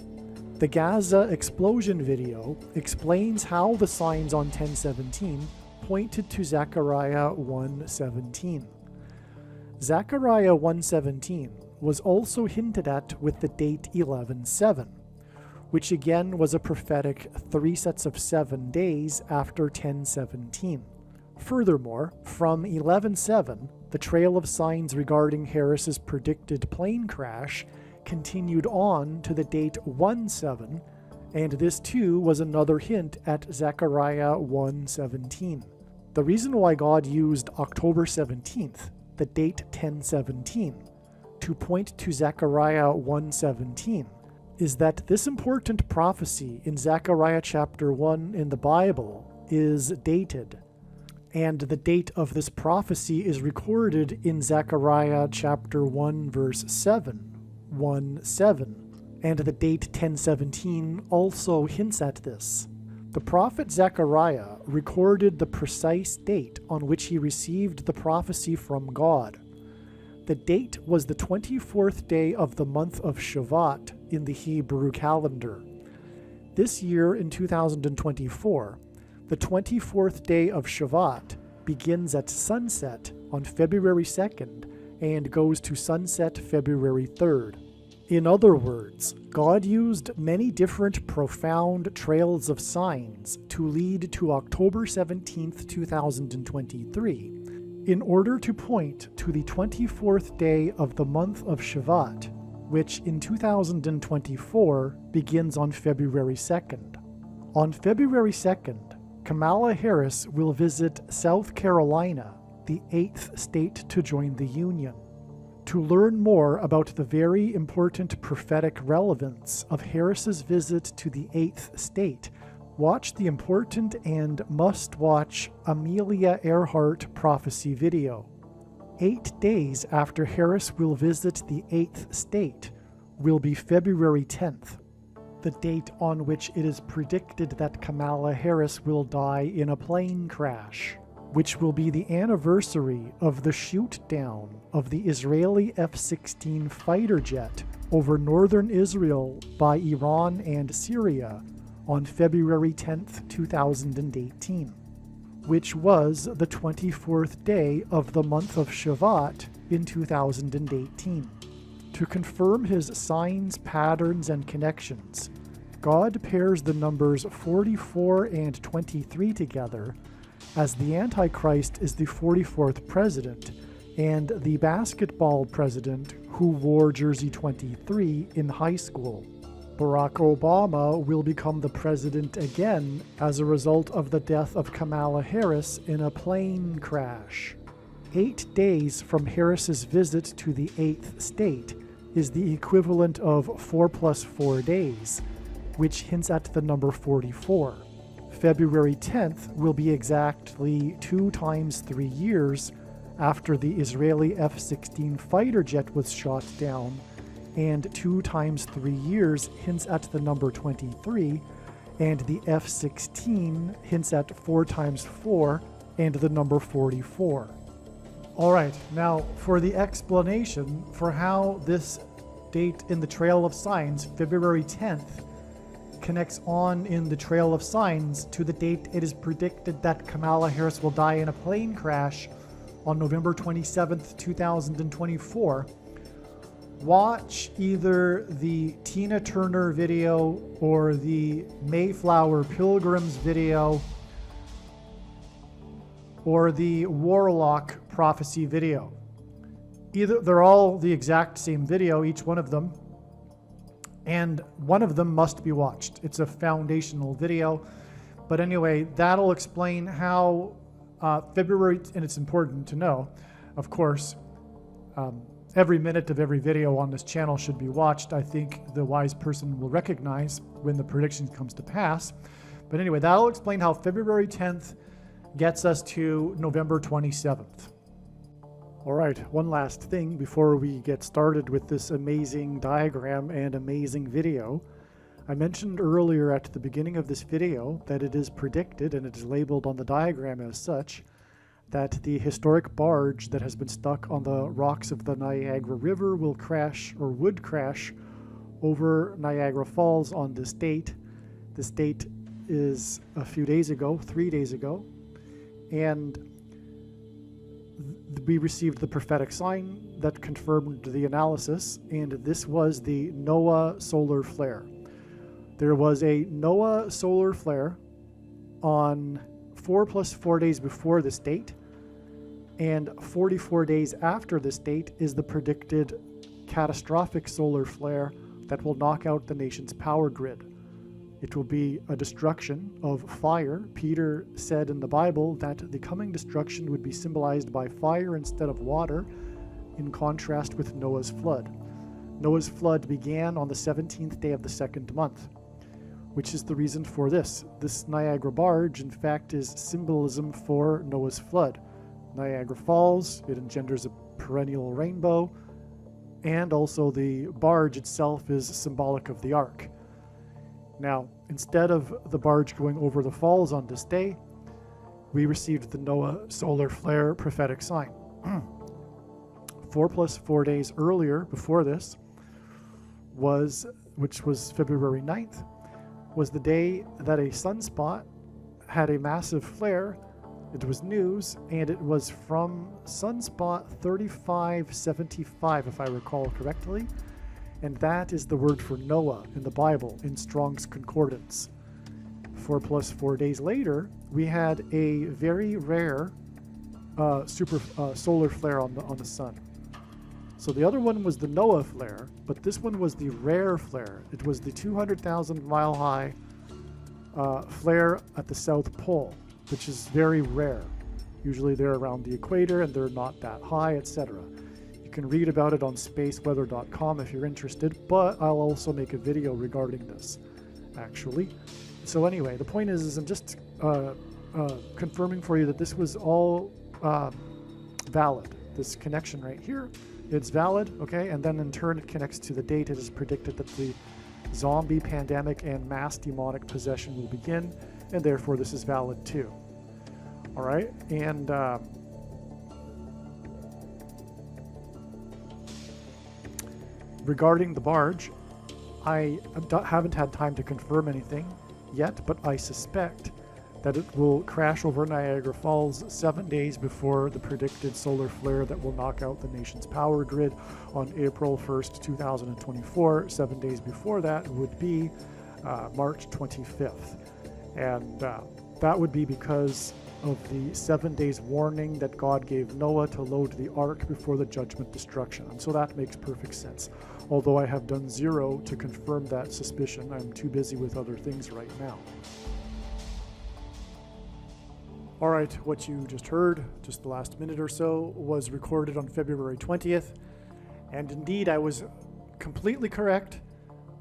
The Gaza explosion video explains how the signs on 10:17 pointed to Zechariah 1:17. Zechariah 1:17 was also hinted at with the date 11:7. Which again was a prophetic 3 sets of 7 days after 10:17. Furthermore, from 11:7, the trail of signs regarding Harris's predicted plane crash continued on to the date 1:7, and this too was another hint at Zechariah 1:17. The reason why God used October 17th, the date 10:17, to point to Zechariah 1:17 is that this important prophecy in Zechariah chapter 1 in the Bible is dated, and the date of this prophecy is recorded in Zechariah chapter 1 verse 7, 1:7, and the date 10:17 also hints at this. The prophet Zechariah recorded the precise date on which he received the prophecy from God. The date was the 24th day of the month of Shavat in the Hebrew calendar. This year in 2024, the 24th day of Shavat begins at sunset on February 2nd and goes to sunset February 3rd. In other words, God used many different profound trails of signs to lead to October 17th, 2023, in order to point to the 24th day of the month of Shavat, which in 2024 begins on February 2nd. On February 2nd, Kamala Harris will visit South Carolina the 8th state to join the Union. To learn more about the very important prophetic relevance of Harris's visit to the 8th state, watch the important and must-watch Amelia Earhart prophecy video. 8 days after Harris will visit the 8th state will be February 10th, the date on which it is predicted that Kamala Harris will die in a plane crash, which will be the anniversary of the shoot-down of the Israeli F-16 fighter jet over northern Israel by Iran and Syria on February 10th, 2018, which was the 24th day of the month of Shevat in 2018. To confirm his signs, patterns, and connections, God pairs the numbers 44 and 23 together, as the Antichrist is the 44th president and the basketball president who wore jersey 23 in high school. Barack Obama will become the president again as a result of the death of Kamala Harris in a plane crash. 8 days from Harris's visit to the 8th state is the equivalent of 4 plus 4 days, which hints at the number 44. February 10th will be exactly 2 times 3 years after the Israeli F-16 fighter jet was shot down, and 2 times 3 years hints at the number 23, and the F-16 hints at 4 times 4 and the number 44. Alright, now for the explanation for how this date in the Trail of Signs, February 10th, connects on in the Trail of Signs to the date it is predicted that Kamala Harris will die in a plane crash on November 27th, 2024, watch either the Tina Turner video or the Mayflower Pilgrims video or the Warlock prophecy video. They're all the exact same video, each one of them, and one of them must be watched. It's a foundational video. But anyway, that'll explain how February, and it's important to know, of course, every minute of every video on this channel should be watched. I think the wise person will recognize when the prediction comes to pass. But anyway, that'll explain how February 10th gets us to November 27th. All right, one last thing before we get started with this amazing diagram and amazing video. I mentioned earlier at the beginning of this video that it is predicted, and it is labeled on the diagram as such, that the historic barge that has been stuck on the rocks of the Niagara River will crash, or would crash, over Niagara Falls on this date. This date is a few days ago, 3 days ago, and we received the prophetic sign that confirmed the analysis, and this was the NOAA solar flare. There was a NOAA solar flare on 4 plus 4 days before this date, and 44 days after this date is the predicted catastrophic solar flare that will knock out the nation's power grid. It will be a destruction of fire. Peter said in the Bible that the coming destruction would be symbolized by fire instead of water, in contrast with Noah's flood. Noah's flood began on the 17th day of the 2nd month, which is the reason for this. This Niagara barge, in fact, is symbolism for Noah's flood. Niagara Falls, it engenders a perennial rainbow, and also the barge itself is symbolic of the ark. Now, instead of the barge going over the falls on this day, we received the NOAA solar flare prophetic sign. 4 plus 4 days earlier, before this, which was February 9th, was the day that a sunspot had a massive flare. It was news, and it was from sunspot 3575, if I recall correctly. And that is the word for Noah in the Bible, in Strong's Concordance. 4 plus 4 days later, we had a very rare solar flare on the sun. So the other one was the Noah flare, but this one was the rare flare. It was the 200,000 mile high flare at the South Pole, which is very rare. Usually they're around the equator and they're not that high, etc. You can read about it on spaceweather.com if you're interested, but I'll also make a video regarding this, actually. So anyway, the point is I'm just confirming for you that this was all valid. This connection right here, it's valid, okay? And then in turn it connects to the date it is predicted that the zombie pandemic and mass demonic possession will begin, and therefore this is valid too. All right, and regarding the barge, I haven't had time to confirm anything yet, but I suspect that it will crash over Niagara Falls 7 days before the predicted solar flare that will knock out the nation's power grid on April 1st, 2024. 7 days before that would be March 25th. And that would be because of the 7 days warning that God gave Noah to load the ark before the judgment destruction. And so that makes perfect sense. Although I have done zero to confirm that suspicion, I'm too busy with other things right now. All right, what you just heard, just the last minute or so, was recorded on February 20th. And indeed, I was completely correct.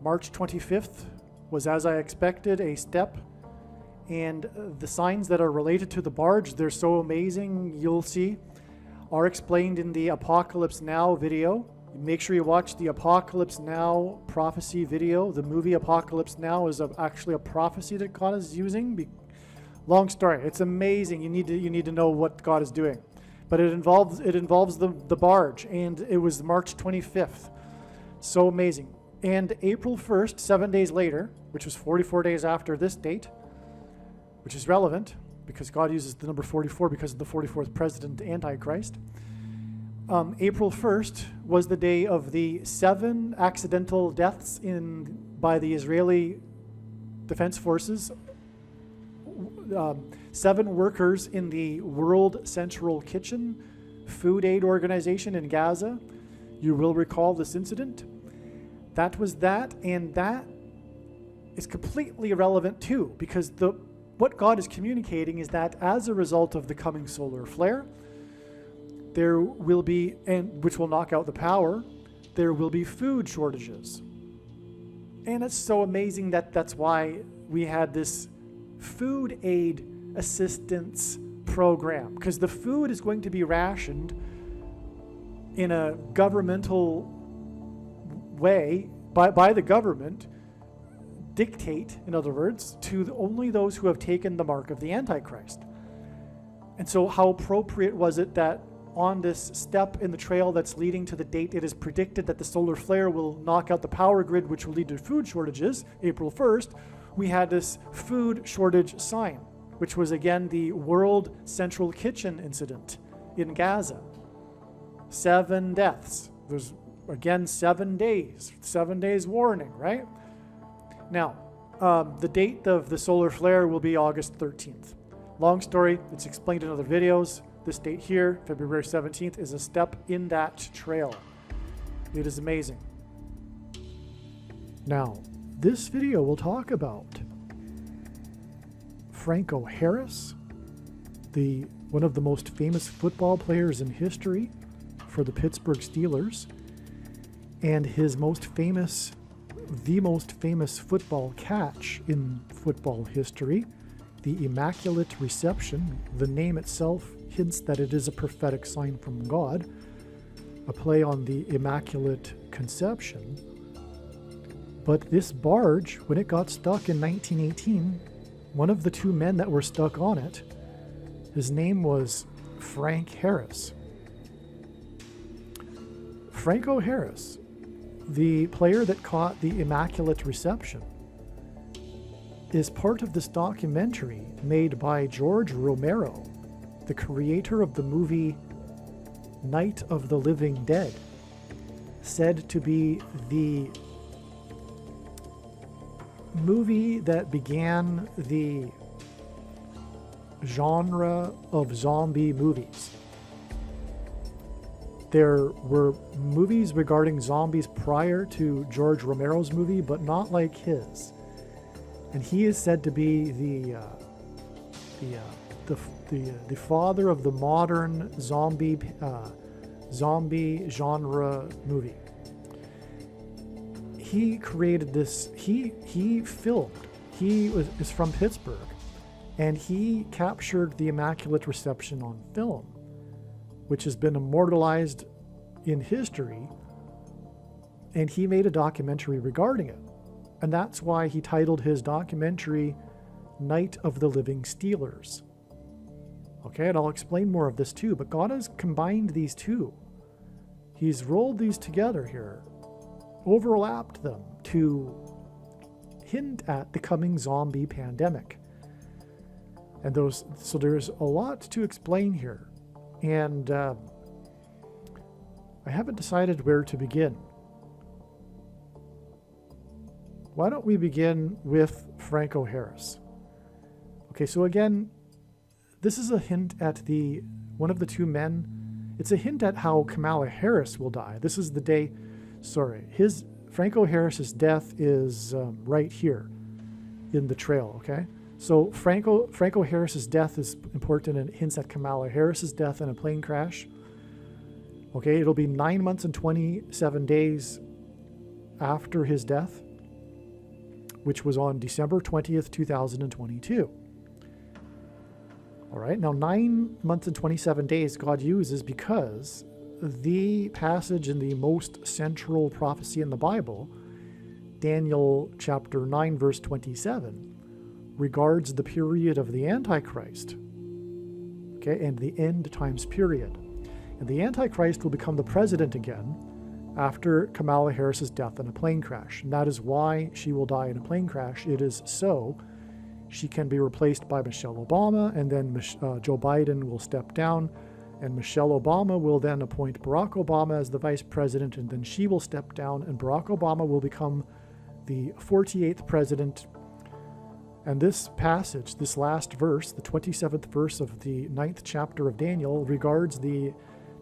March 25th was, as I expected, a step. And the signs that are related to the barge, they're so amazing, you'll see, are explained in the Apocalypse Now video. Make sure you watch the Apocalypse Now prophecy video. The movie Apocalypse Now is actually a prophecy that God is using. Long story. It's amazing. You need to know what God is doing. But it involves the barge, and it was March 25th. So amazing. And April 1st, 7 days later, which was 44 days after this date, which is relevant because God uses the number 44 because of the 44th president, Antichrist. April 1st was the day of the 7 accidental deaths by the Israeli Defense Forces. 7 workers in the World Central Kitchen food aid organization in Gaza. You will recall this incident. That was that, and that is completely irrelevant too, because what God is communicating is that as a result of the coming solar flare, there will be, and which will knock out the power, there will be food shortages. And it's so amazing that that's why we had this food aid assistance program, because the food is going to be rationed in a governmental way by the government, dictate, in other words, to only those who have taken the mark of the Antichrist. And so how appropriate was it that on this step in the trail that's leading to the date it is predicted that the solar flare will knock out the power grid, which will lead to food shortages, April 1st, we had this food shortage sign, which was again the World Central Kitchen incident in Gaza. 7 deaths. There's again 7 days. 7 days warning, right? Now, the date of the solar flare will be August 13th. Long story, it's explained in other videos. This date here, February 17th, is a step in that trail. It is amazing. Now, this video will talk about Franco Harris, one of the most famous football players in history for the Pittsburgh Steelers, and his the most famous football catch in football history, the Immaculate Reception. The name itself hints that it is a prophetic sign from God, a play on the Immaculate Conception. But this barge, when it got stuck in 1918, one of the 2 men that were stuck on it, his name was Frank Harris. Franco Harris, the player that caught the Immaculate Reception, is part of this documentary made by George Romero, the creator of the movie Night of the Living Dead, said to be the movie that began the genre of zombie movies. There were movies regarding zombies prior to George Romero's movie, but not like his. And he is said to be the the father of the modern zombie genre movie. He created this. He filmed. Is from Pittsburgh, and he captured the Immaculate Reception on film, which has been immortalized in history. And he made a documentary regarding it, and that's why he titled his documentary Night of the Living Steelers. Okay, and I'll explain more of this too, but God has combined these two. He's rolled these together here, overlapped them to hint at the coming zombie pandemic. And so there's a lot to explain here, and I haven't decided where to begin. Why don't we begin with Franco Harris? Okay, so again, this is a hint at one of the two men. It's a hint at how Kamala Harris will die. This is the day, Franco Harris's death is right here in the trail, okay? So Franco Harris's death is important and hints at Kamala Harris's death in a plane crash. Okay, it'll be 9 months and 27 days after his death, which was on December 20th, 2022. All right, now 9 months and 27 days God uses because the passage in the most central prophecy in the Bible, Daniel chapter 9, verse 27, regards the period of the Antichrist, okay, and the end times period. And the Antichrist will become the president again after Kamala Harris's death in a plane crash. And that is why she will die in a plane crash. It is so she can be replaced by Michelle Obama, and then Joe Biden will step down, and Michelle Obama will then appoint Barack Obama as the vice president, and then she will step down, and Barack Obama will become the 48th president. And this passage, this last verse, the 27th verse of the 9th chapter of Daniel, regards the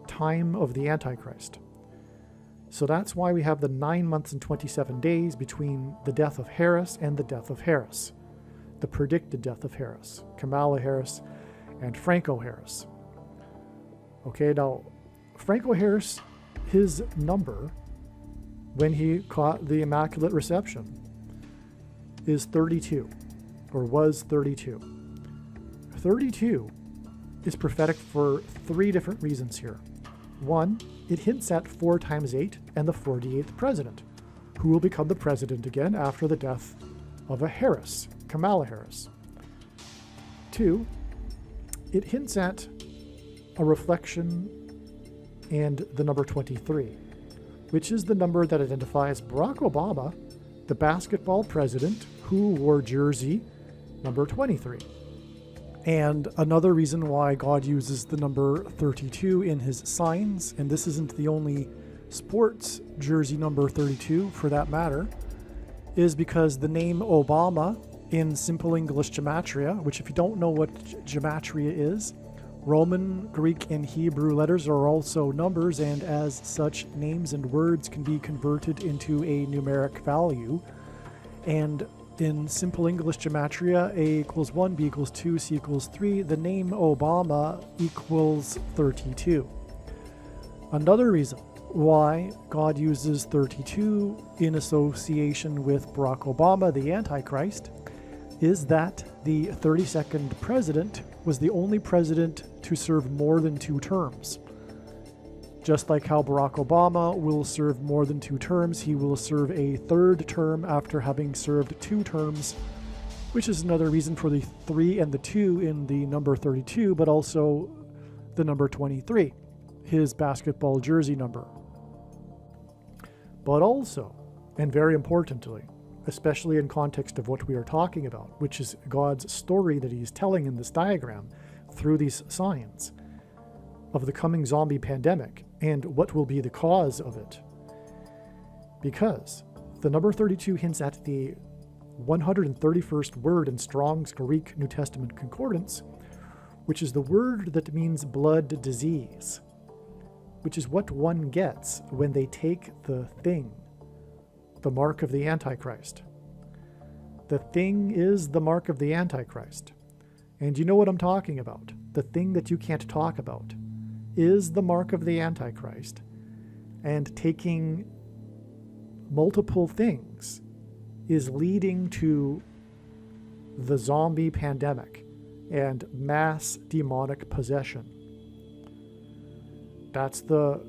time of the Antichrist. So that's why we have the 9 months and 27 days between the death of Harris and the death of Harris, the predicted death of Harris, Kamala Harris, and Franco Harris. Okay, now, Franco Harris, his number when he caught the Immaculate Reception is 32, or was 32. 32 is prophetic for three different reasons here. One, it hints at 4 times 8 and the 48th president, who will become the president again after the death of a Harris, Kamala Harris. 2, it hints at a reflection and the number 23, which is the number that identifies Barack Obama, the basketball president who wore jersey number 23. And another reason why God uses the number 32 in his signs, and this isn't the only sports jersey number 32 for that matter, is because the name Obama in Simple English Gematria, which if you don't know what Gematria is, Roman, Greek, and Hebrew letters are also numbers, and as such, names and words can be converted into a numeric value. And in Simple English Gematria, A equals 1, B equals 2, C equals 3, the name Obama equals 32. Another reason why God uses 32 in association with Barack Obama, the Antichrist, is that the 32nd president was the only president to serve more than 2 terms. Just like how Barack Obama will serve more than 2 terms, he will serve a 3rd term after having served 2 terms, which is another reason for the 3 and the 2 in the number 32, but also the number 23, his basketball jersey number. But also, and very importantly, especially in context of what we are talking about, which is God's story that he's telling in this diagram through these signs of the coming zombie pandemic and what will be the cause of it. Because the number 32 hints at the 131st word in Strong's Greek New Testament Concordance, which is the word that means blood disease, which is what one gets when they take the thing, the mark of the Antichrist. The thing is the mark of the Antichrist. And you know what I'm talking about. The thing that you can't talk about is the mark of the Antichrist. And taking multiple things is leading to the zombie pandemic and mass demonic possession. That's the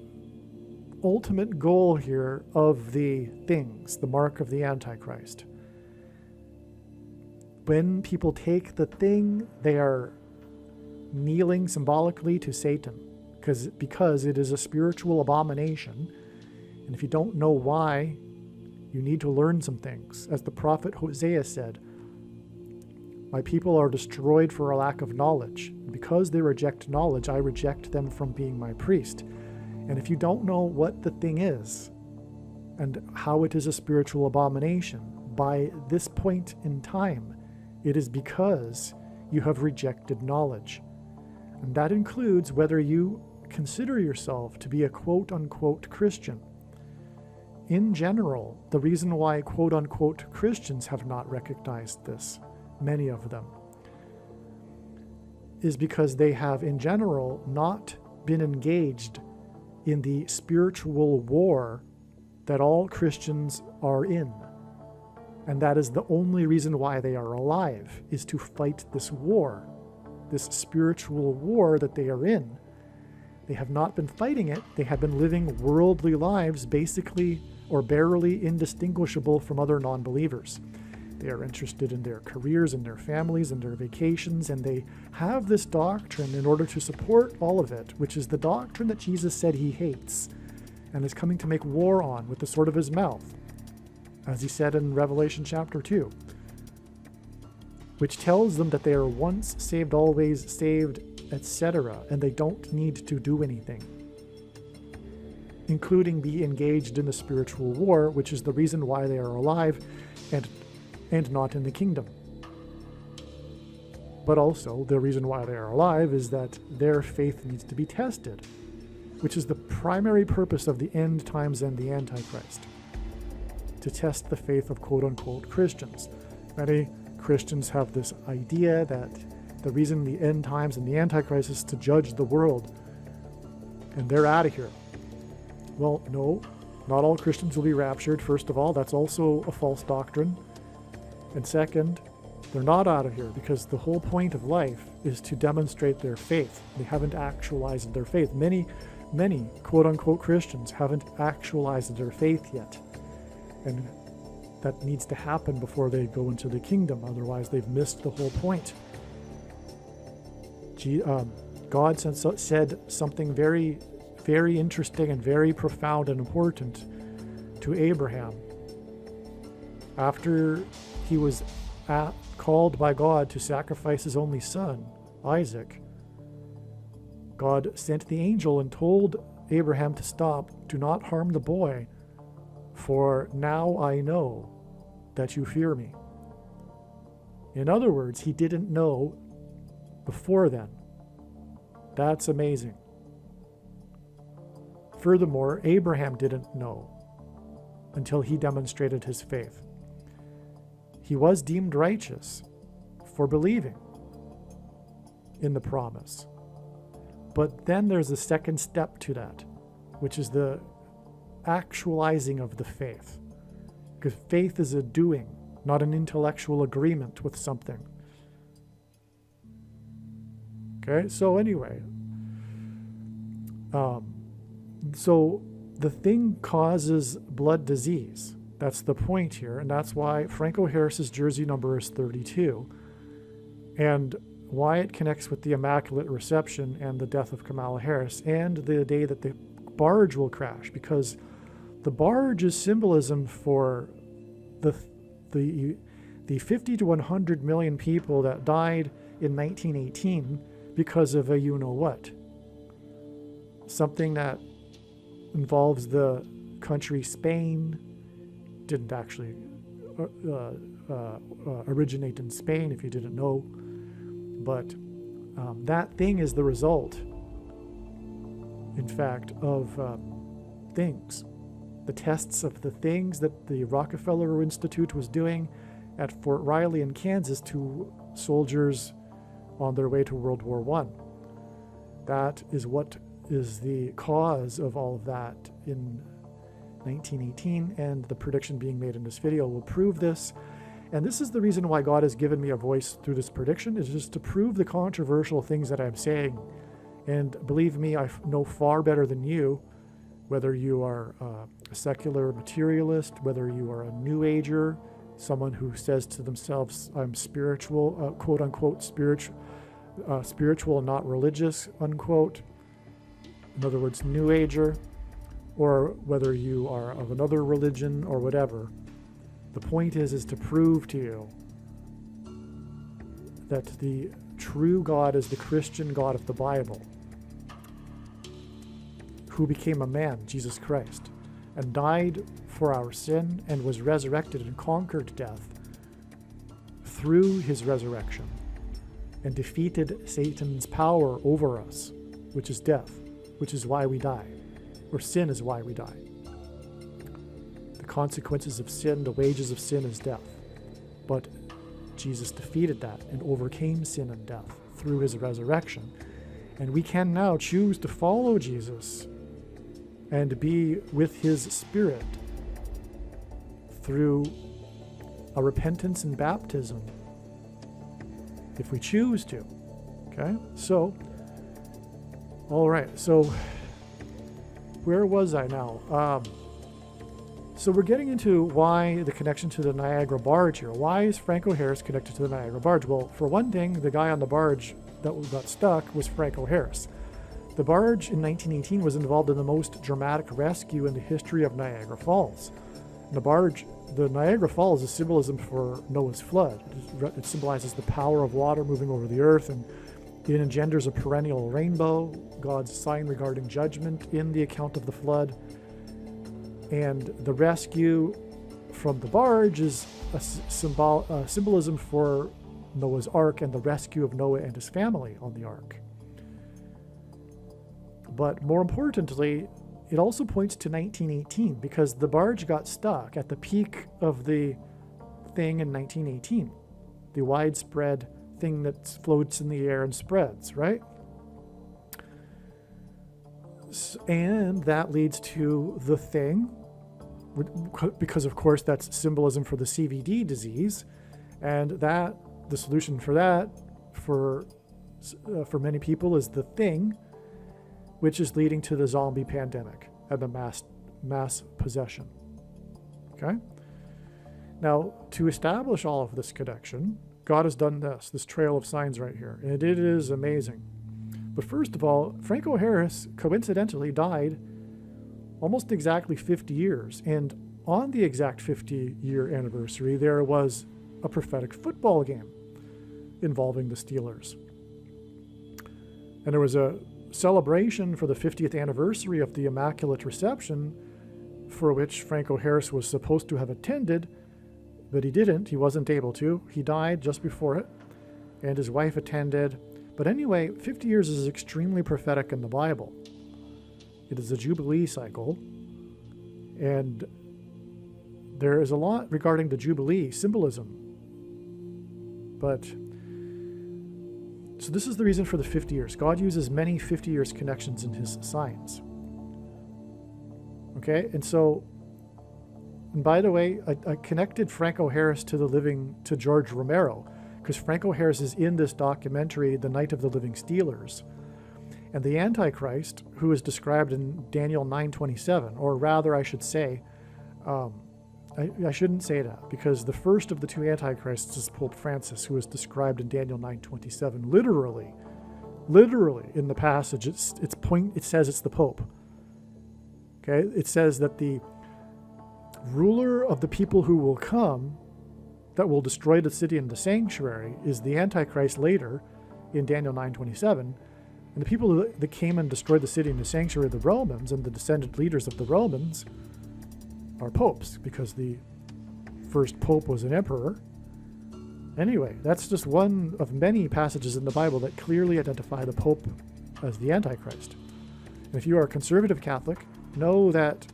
ultimate goal here of the things, the mark of the Antichrist. When people take the thing, they are kneeling symbolically to Satan because it is a spiritual abomination. And if you don't know why, you need to learn some things. As the prophet Hosea said, "My people are destroyed for a lack of knowledge. Because they reject knowledge, I reject them from being my priest." And if you don't know what the thing is and how it is a spiritual abomination, by this point in time, it is because you have rejected knowledge. And that includes whether you consider yourself to be a quote-unquote Christian. In general, the reason why quote-unquote Christians have not recognized this, many of them, is because they have in general not been engaged in the spiritual war that all Christians are in. And that is the only reason why they are alive, is to fight this war, this spiritual war that they are in. They have not been fighting it. They have been living worldly lives, basically or barely indistinguishable from other non-believers. They are interested in their careers and their families and their vacations, and they have this doctrine in order to support all of it, which is the doctrine that Jesus said he hates and is coming to make war on with the sword of his mouth, as he said in Revelation chapter 2, which tells them that they are once saved, always saved, etc., and they don't need to do anything, including be engaged in the spiritual war, which is the reason why they are alive and not in the kingdom. But also, the reason why they are alive is that their faith needs to be tested, which is the primary purpose of the end times and the Antichrist, to test the faith of quote-unquote Christians. Many Christians have this idea that the reason the end times and the Antichrist is to judge the world, and they're out of here. Well, no, not all Christians will be raptured. First of all, that's also a false doctrine. And second, they're not out of here because the whole point of life is to demonstrate their faith. They haven't actualized their faith. Many quote-unquote Christians haven't actualized their faith yet. And that needs to happen before they go into the kingdom. Otherwise, they've missed the whole point. God said something very, very interesting and very profound and important to Abraham. After he was called by God to sacrifice his only son, Isaac, God sent the angel and told Abraham to stop, do not harm the boy, for now I know that you fear me. In other words, he didn't know before then. That's amazing. Furthermore, Abraham didn't know until he demonstrated his faith. He was deemed righteous for believing in the promise. But then there's a second step to that, which is the actualizing of the faith. Because faith is a doing, not an intellectual agreement with something. Okay, so anyway, so the thing causes blood disease. That's the point here, and that's why Franco Harris's jersey number is 32, and why it connects with the Immaculate Reception and the death of Kamala Harris, and the day that the barge will crash, because the barge is symbolism for the 50 to 100 million people that died in 1918 because of a you-know-what. Something that involves the country Spain. Didn't actually originate in Spain, if you didn't know. But that thing is the result, in fact, of things. The tests of the things that the Rockefeller Institute was doing at Fort Riley in Kansas to soldiers on their way to World War I. That is what is the cause of all of that in 1918, and the prediction being made in this video will prove this. And this is the reason why God has given me a voice through this prediction, is just to prove the controversial things that I'm saying. And believe me, I know far better than you, whether you are a secular materialist, whether you are a New Ager, someone who says to themselves, I'm spiritual, quote unquote, spiritual and not religious, unquote. In other words, New Ager, or whether you are of another religion or whatever. The point is to prove to you that the true God is the Christian God of the Bible, who became a man, Jesus Christ, and died for our sin and was resurrected and conquered death through his resurrection and defeated Satan's power over us, which is death, which is why we die, or sin is why we die. The consequences of sin, the wages of sin is death. But Jesus defeated that and overcame sin and death through his resurrection. And we can now choose to follow Jesus and be with his Spirit through a repentance and baptism, if we choose to. Okay? So, all right. So, where was I now? So we're getting into why the connection to the Niagara Barge here. Why is Franco Harris connected to the Niagara Barge? Well, for one thing, the guy on the barge that got stuck was Franco Harris. The barge in 1918 was involved in the most dramatic rescue in the history of Niagara Falls. The Niagara Falls is symbolism for Noah's flood. It symbolizes the power of water moving over the earth, and it engenders a perennial rainbow, God's sign regarding judgment in the account of the flood. And the rescue from the barge is a symbolism for Noah's Ark and the rescue of Noah and his family on the Ark. But more importantly, it also points to 1918, because the barge got stuck at the peak of the thing in 1918, the widespread thing that floats in the air and spreads, right? And that leads to the thing, because of course that's symbolism for the CVD disease, and that the solution for that for many people is the thing, which is leading to the zombie pandemic and the mass possession. Okay? Now, to establish all of this connection, God has done this trail of signs right here, and it is amazing. But first of all, Franco Harris coincidentally died almost exactly 50 years, and on the exact 50-year anniversary, there was a prophetic football game involving the Steelers. And there was a celebration for the 50th anniversary of the Immaculate Reception, for which Franco Harris was supposed to have attended, but he didn't. He wasn't able to. He died just before it, and his wife attended. But anyway, 50 years is extremely prophetic in the Bible. It is a Jubilee cycle, and there is a lot regarding the Jubilee symbolism. But so this is the reason for the 50 years. God uses many 50 years connections in his signs. Okay, and so, and by the way, I connected Franco Harris to George Romero, because Franco Harris is in this documentary, The Night of the Living Steelers. And the Antichrist, who is described in Daniel 9:27, or rather I should say, I shouldn't say that, because the first of the two Antichrists is Pope Francis, who is described in Daniel 9:27. Literally in the passage, it says it's the Pope. Okay, it says that the ruler of the people who will come, that will destroy the city and the sanctuary, is the Antichrist later in Daniel 9:27. And the people that came and destroyed the city and the sanctuary, the Romans, and the descendant leaders of the Romans, are popes, because the first pope was an emperor. Anyway, that's just one of many passages in the Bible that clearly identify the Pope as the Antichrist. And if you are a conservative Catholic, know that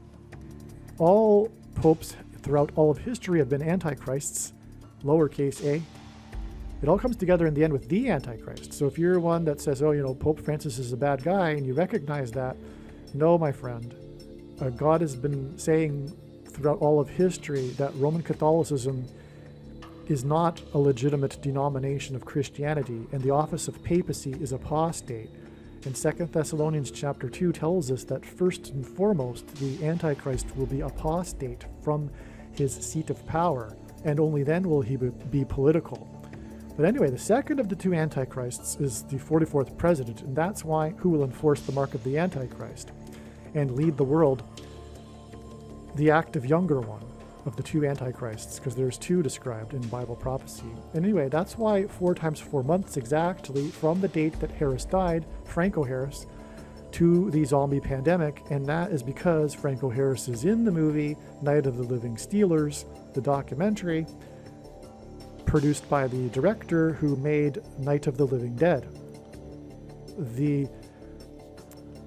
all popes throughout all of history have been Antichrists, lowercase a. it all comes together in the end with the Antichrist. So if you're one that says, oh, Pope Francis is a bad guy, and you recognize that, no, my friend, God has been saying throughout all of history that Roman Catholicism is not a legitimate denomination of Christianity, and the office of papacy is apostate. And 2 Thessalonians chapter 2 tells us that first and foremost, the Antichrist will be apostate from his seat of power, and only then will he be political. But anyway, the second of the two Antichrists is the 44th president, and that's who will enforce the mark of the Antichrist and lead the world, the active younger one of the two Antichrists, because there's two described in Bible prophecy. Anyway, that's why 4 times 4 months exactly from the date that Harris died, Franco Harris, to the zombie pandemic, and that is because Franco Harris is in the movie Night of the Living Stealers, the documentary produced by the director who made Night of the Living Dead, the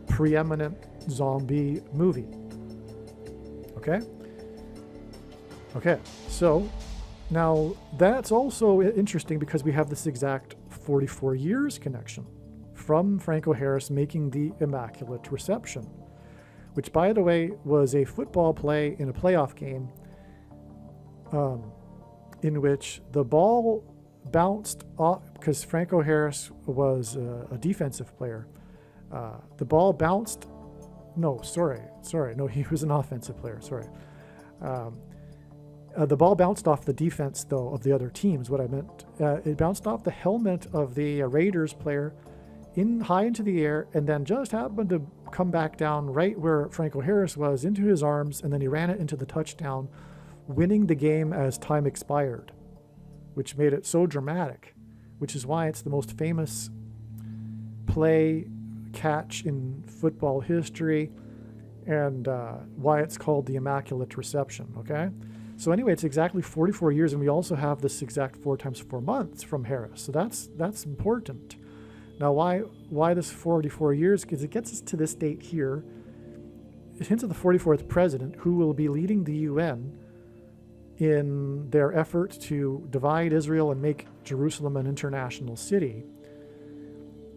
preeminent zombie movie. Okay, so now that's also interesting because we have this exact 44 years connection from Franco Harris making the Immaculate Reception, which, by the way, was a football play in a playoff game in which the ball bounced off, because Franco Harris was a defensive player. The ball bounced, no, he was an offensive player, the ball bounced off the defense, though, of the other teams. What I meant, it bounced off the helmet of the Raiders player high into the air, and then just happened to come back down right where Franco Harris was, into his arms, and then he ran it into the touchdown, winning the game as time expired, which made it so dramatic, which is why it's the most famous play catch in football history, and why it's called the Immaculate Reception, okay? So anyway, it's exactly 44 years, and we also have this exact 4 times 4 months from Harris. So that's important. Now, why this 44 years? Because it gets us to this date here. It hints at the 44th president, who will be leading the UN in their effort to divide Israel and make Jerusalem an international city.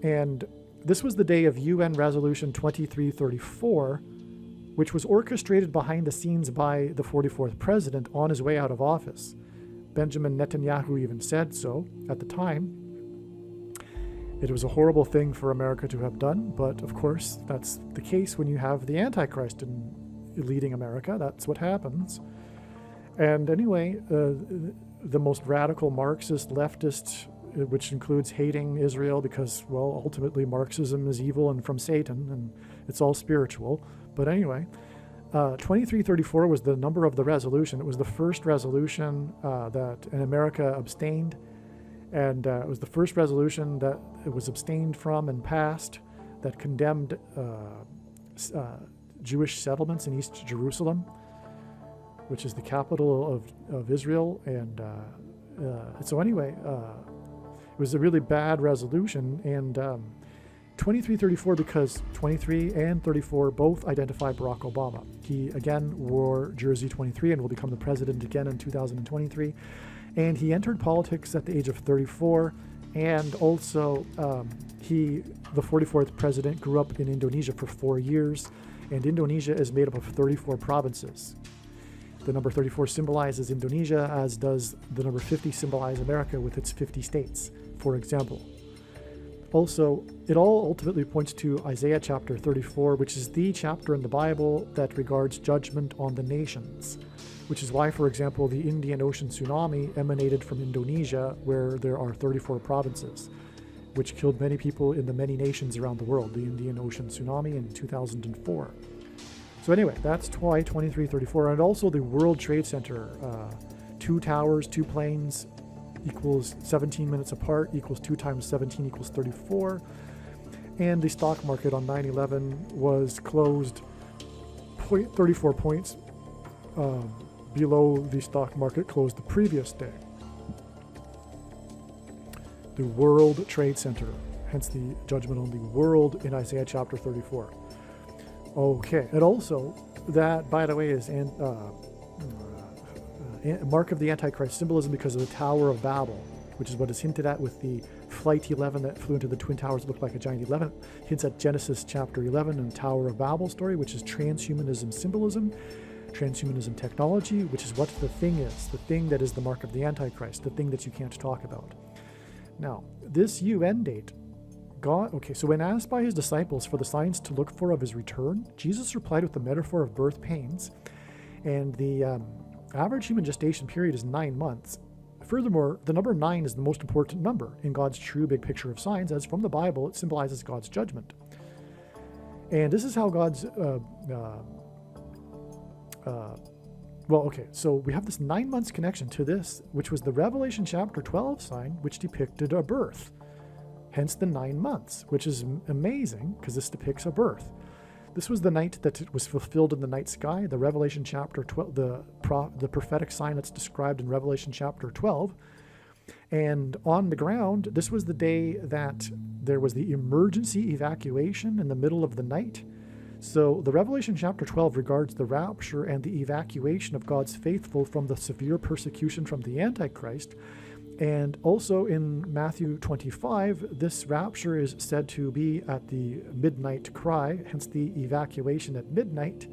And this was the day of UN Resolution 2334, which was orchestrated behind the scenes by the 44th president on his way out of office. Benjamin Netanyahu even said so at the time. It was a horrible thing for America to have done, but of course that's the case when you have the Antichrist leading America. That's what happens. And anyway, the most radical Marxist leftist, which includes hating Israel because, well, ultimately Marxism is evil and from Satan, and it's all spiritual. But anyway, 2334 was the number of the resolution. It was the first resolution that in America abstained, and it was the first resolution that it was abstained from and passed that condemned Jewish settlements in East Jerusalem, which is the capital of Israel. And so anyway, it was a really bad resolution, and 2334 because 23 and 34 both identify Barack Obama. He again wore jersey 23 and will become the president again in 2023. And he entered politics at the age of 34, and also the 44th president grew up in Indonesia for 4 years, and Indonesia is made up of 34 provinces. The number 34 symbolizes Indonesia, as does the number 50 symbolize America with its 50 states, for example. Also, it all ultimately points to Isaiah chapter 34, which is the chapter in the Bible that regards judgment on the nations, which is why, for example, the Indian Ocean tsunami emanated from Indonesia, where there are 34 provinces, which killed many people in the many nations around the world, the Indian Ocean tsunami in 2004. So anyway, that's why 2334, and also the World Trade Center, 2 towers, 2 planes, equals 17 minutes apart, equals 2 times 17 equals 34. And the stock market on 9/11 was closed 34 points below the stock market closed the previous day. The World Trade Center, hence the judgment on the world in Isaiah chapter 34. Okay, and also that, by the way, is mark of the Antichrist symbolism because of the Tower of Babel. which is what is hinted at with the Flight 11 that flew into the Twin Towers that looked like a giant 11. Hints at Genesis chapter 11 and Tower of Babel story, which is transhumanism symbolism, transhumanism technology, which is what the thing is, the thing that is the mark of the Antichrist, the thing that you can't talk about. Now, this UN date, so when asked by his disciples for the signs to look for of his return, Jesus replied with the metaphor of birth pains, and the average human gestation period is 9 months. Furthermore, the number 9 is the most important number in God's true big picture of signs, as from the Bible, it symbolizes God's judgment. And this is how God's, so we have this 9 months connection to this, which was the Revelation chapter 12 sign, which depicted a birth. Hence the 9 months, which is amazing because this depicts a birth. This was the night that it was fulfilled in the night sky, the Revelation chapter 12, the prophetic sign that's described in Revelation chapter 12. And on the ground, this was the day that there was the emergency evacuation in the middle of the night. So the Revelation chapter 12 regards the rapture and the evacuation of God's faithful from the severe persecution from the Antichrist. And also in Matthew 25, this rapture is said to be at the midnight cry, hence the evacuation at midnight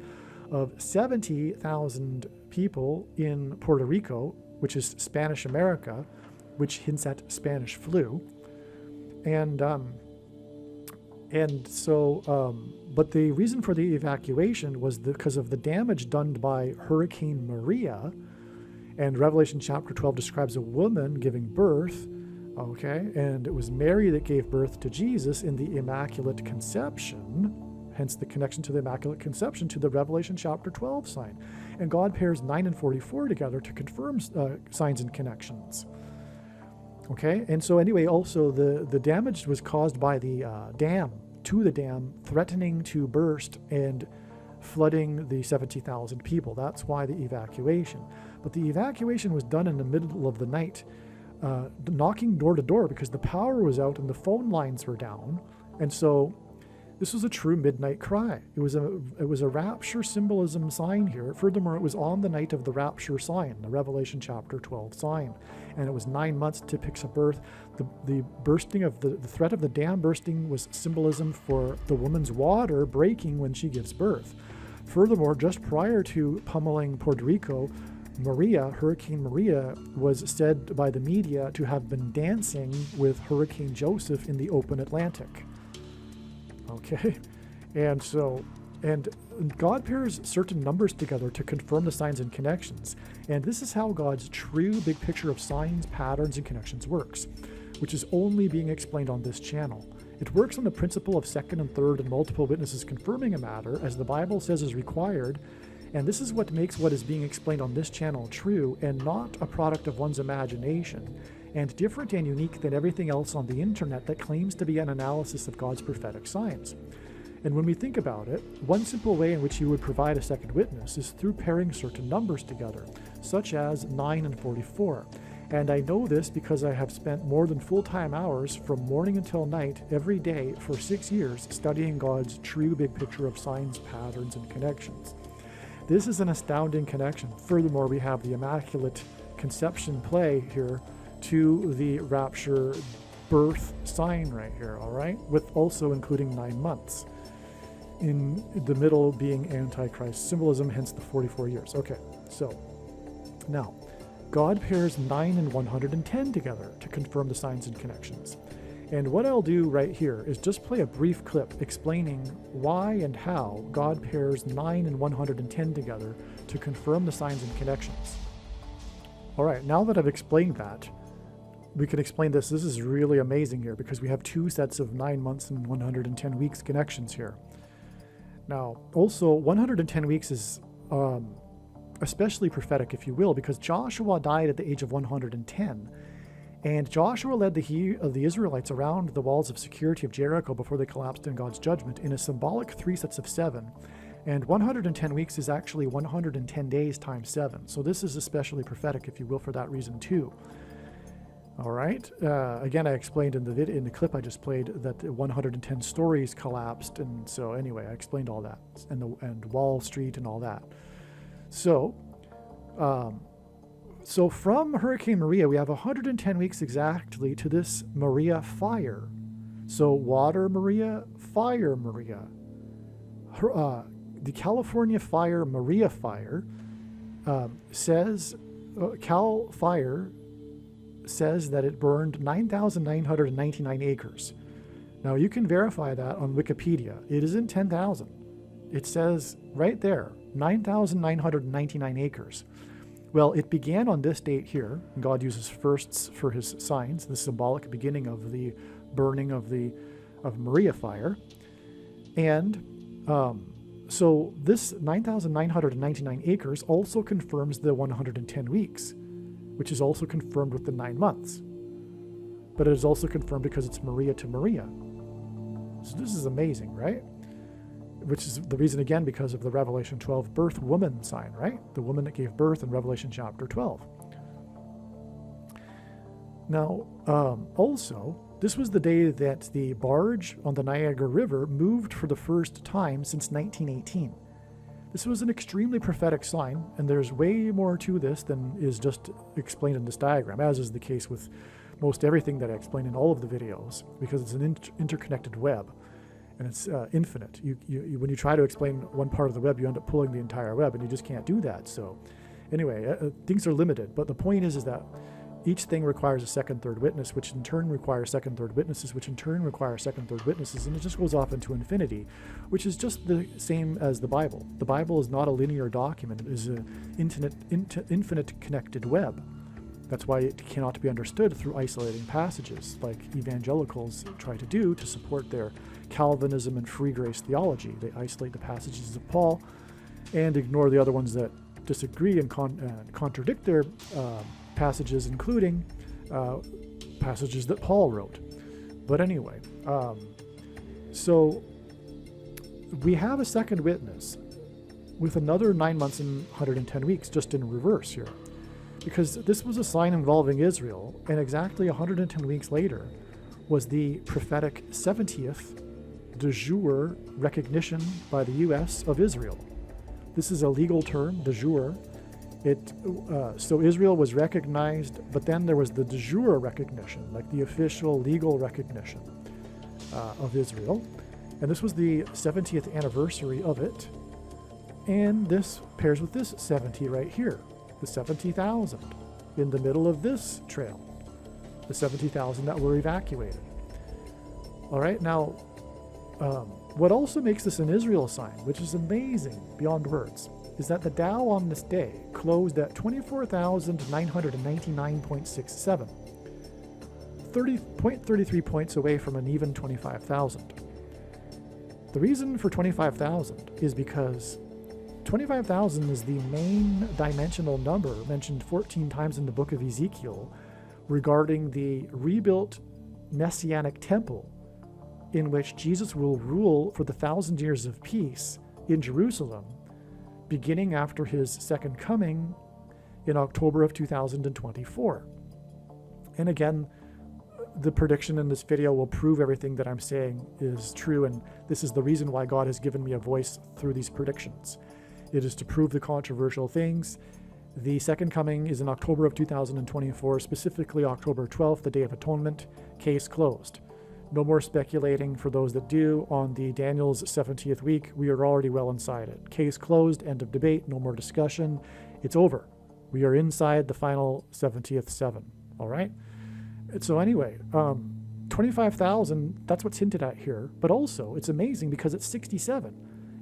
of 70,000 people in Puerto Rico, which is Spanish America, which hints at Spanish flu. But the reason for the evacuation was because of the damage done by Hurricane Maria. And Revelation chapter 12 describes a woman giving birth, and it was Mary that gave birth to Jesus in the Immaculate Conception, hence the connection to the Immaculate Conception to the Revelation chapter 12 sign. And God pairs 9 and 44 together to confirm signs and connections. Okay, and so anyway, also the damage was caused by the dam threatening to burst and flooding the 70,000 people. That's why the evacuation. But the evacuation was done in the middle of the night, knocking door to door because the power was out and the phone lines were down. And so this was a true midnight cry. It was a rapture symbolism sign here. Furthermore, it was on the night of the rapture sign, the Revelation chapter 12 sign. And it was 9 months to depicts a birth. The bursting of the threat of the dam bursting was symbolism for the woman's water breaking when she gives birth. Furthermore, just prior to pummeling Puerto Rico, Hurricane Maria was said by the media to have been dancing with Hurricane Joseph in the open Atlantic. Okay, and God pairs certain numbers together to confirm the signs and connections. And this is how God's true big picture of signs, patterns, and connections works, which is only being explained on this channel. It works on the principle of second and third and multiple witnesses confirming a matter, as the Bible says is required. And this is what makes what is being explained on this channel true and not a product of one's imagination, and different and unique than everything else on the internet that claims to be an analysis of God's prophetic signs. And when we think about it, one simple way in which you would provide a second witness is through pairing certain numbers together, such as 9 and 44. And I know this because I have spent more than full-time hours from morning until night every day for 6 years studying God's true big picture of signs, patterns, and connections. This is an astounding connection. Furthermore, we have the Immaculate Conception play here to the rapture birth sign right here, all right? With also including 9 months. In the middle being Antichrist symbolism, hence the 44 years. Okay, so now God pairs 9 and 110 together to confirm the signs and connections. And what I'll do right here is just play a brief clip explaining why and how God pairs 9 and 110 together to confirm the signs and connections. All right, now that I've explained that, we can explain this. This is really amazing here because we have 2 sets of 9 months and 110 weeks connections here. Now, also 110 weeks is especially prophetic, if you will, because Joshua died at the age of 110. And Joshua led the Israelites around the walls of security of Jericho before they collapsed in God's judgment in a symbolic 3 sets of 7. And 110 weeks is actually 110 days times 7. So this is especially prophetic, if you will, for that reason too. All right. Again, I explained in the clip I just played that 110 stories collapsed, and so anyway, I explained all that and Wall Street and all that. So So from Hurricane Maria, we have 110 weeks exactly to this Maria fire. So water Maria, fire Maria. The California fire, Maria fire, says, Cal Fire says that it burned 9,999 acres. Now you can verify that on Wikipedia. It isn't 10,000. It says right there, 9,999 acres. Well, it began on this date here. God uses firsts for his signs, the symbolic beginning of the burning of Maria fire. And so this 9,999 acres also confirms the 110 weeks, which is also confirmed with the 9 months. But it is also confirmed because it's Maria to Maria. So this is amazing, right? Which is the reason, again, because of the Revelation 12 birth woman sign, right? The woman that gave birth in Revelation chapter 12. Now, also, this was the day that the barge on the Niagara River moved for the first time since 1918. This was an extremely prophetic sign, and there's way more to this than is just explained in this diagram, as is the case with most everything that I explain in all of the videos, because it's an interconnected web. And it's infinite. When you try to explain one part of the web, you end up pulling the entire web, and you just can't do that. So anyway, things are limited. But the point is that each thing requires a second, third witness, which in turn requires second, third witnesses, which in turn require second, third witnesses, and it just goes off into infinity, which is just the same as the Bible. The Bible is not a linear document. It is an infinite connected web. That's why it cannot be understood through isolating passages like evangelicals try to do to support their Calvinism and free grace theology. They isolate the passages of Paul and ignore the other ones that disagree and contradict their passages, including passages that Paul wrote. But anyway, so we have a second witness with another 9 months and 110 weeks just in reverse here. Because this was a sign involving Israel, and exactly 110 weeks later was the prophetic 70th de jure recognition by the U.S. of Israel. This is a legal term, de jure. So Israel was recognized, but then there was the de jure recognition, like the official legal recognition of Israel. And this was the 70th anniversary of it. And this pairs with this 70 right here. The 70,000 in the middle of this trail, the 70,000 that were evacuated. All right, now, what also makes this an Israel sign, which is amazing beyond words, is that the Dow on this day closed at 24,999.67, 0.33 points away from an even 25,000. The reason for 25,000 is because 25,000 is the main dimensional number mentioned 14 times in the book of Ezekiel regarding the rebuilt Messianic temple in which Jesus will rule for the 1,000 years of peace in Jerusalem, beginning after his second coming in October of 2024. And again, the prediction in this video will prove everything that I'm saying is true, and this is the reason why God has given me a voice through these predictions. It is to prove the controversial things. The second coming is in October of 2024, specifically October 12th, the Day of Atonement. Case closed. No more speculating for those that do. On the Daniel's 70th week, we are already well inside it. Case closed, end of debate, no more discussion. It's over. We are inside the final 70th seven, all right? So anyway, 25,000, that's what's hinted at here. But also, it's amazing because it's 67.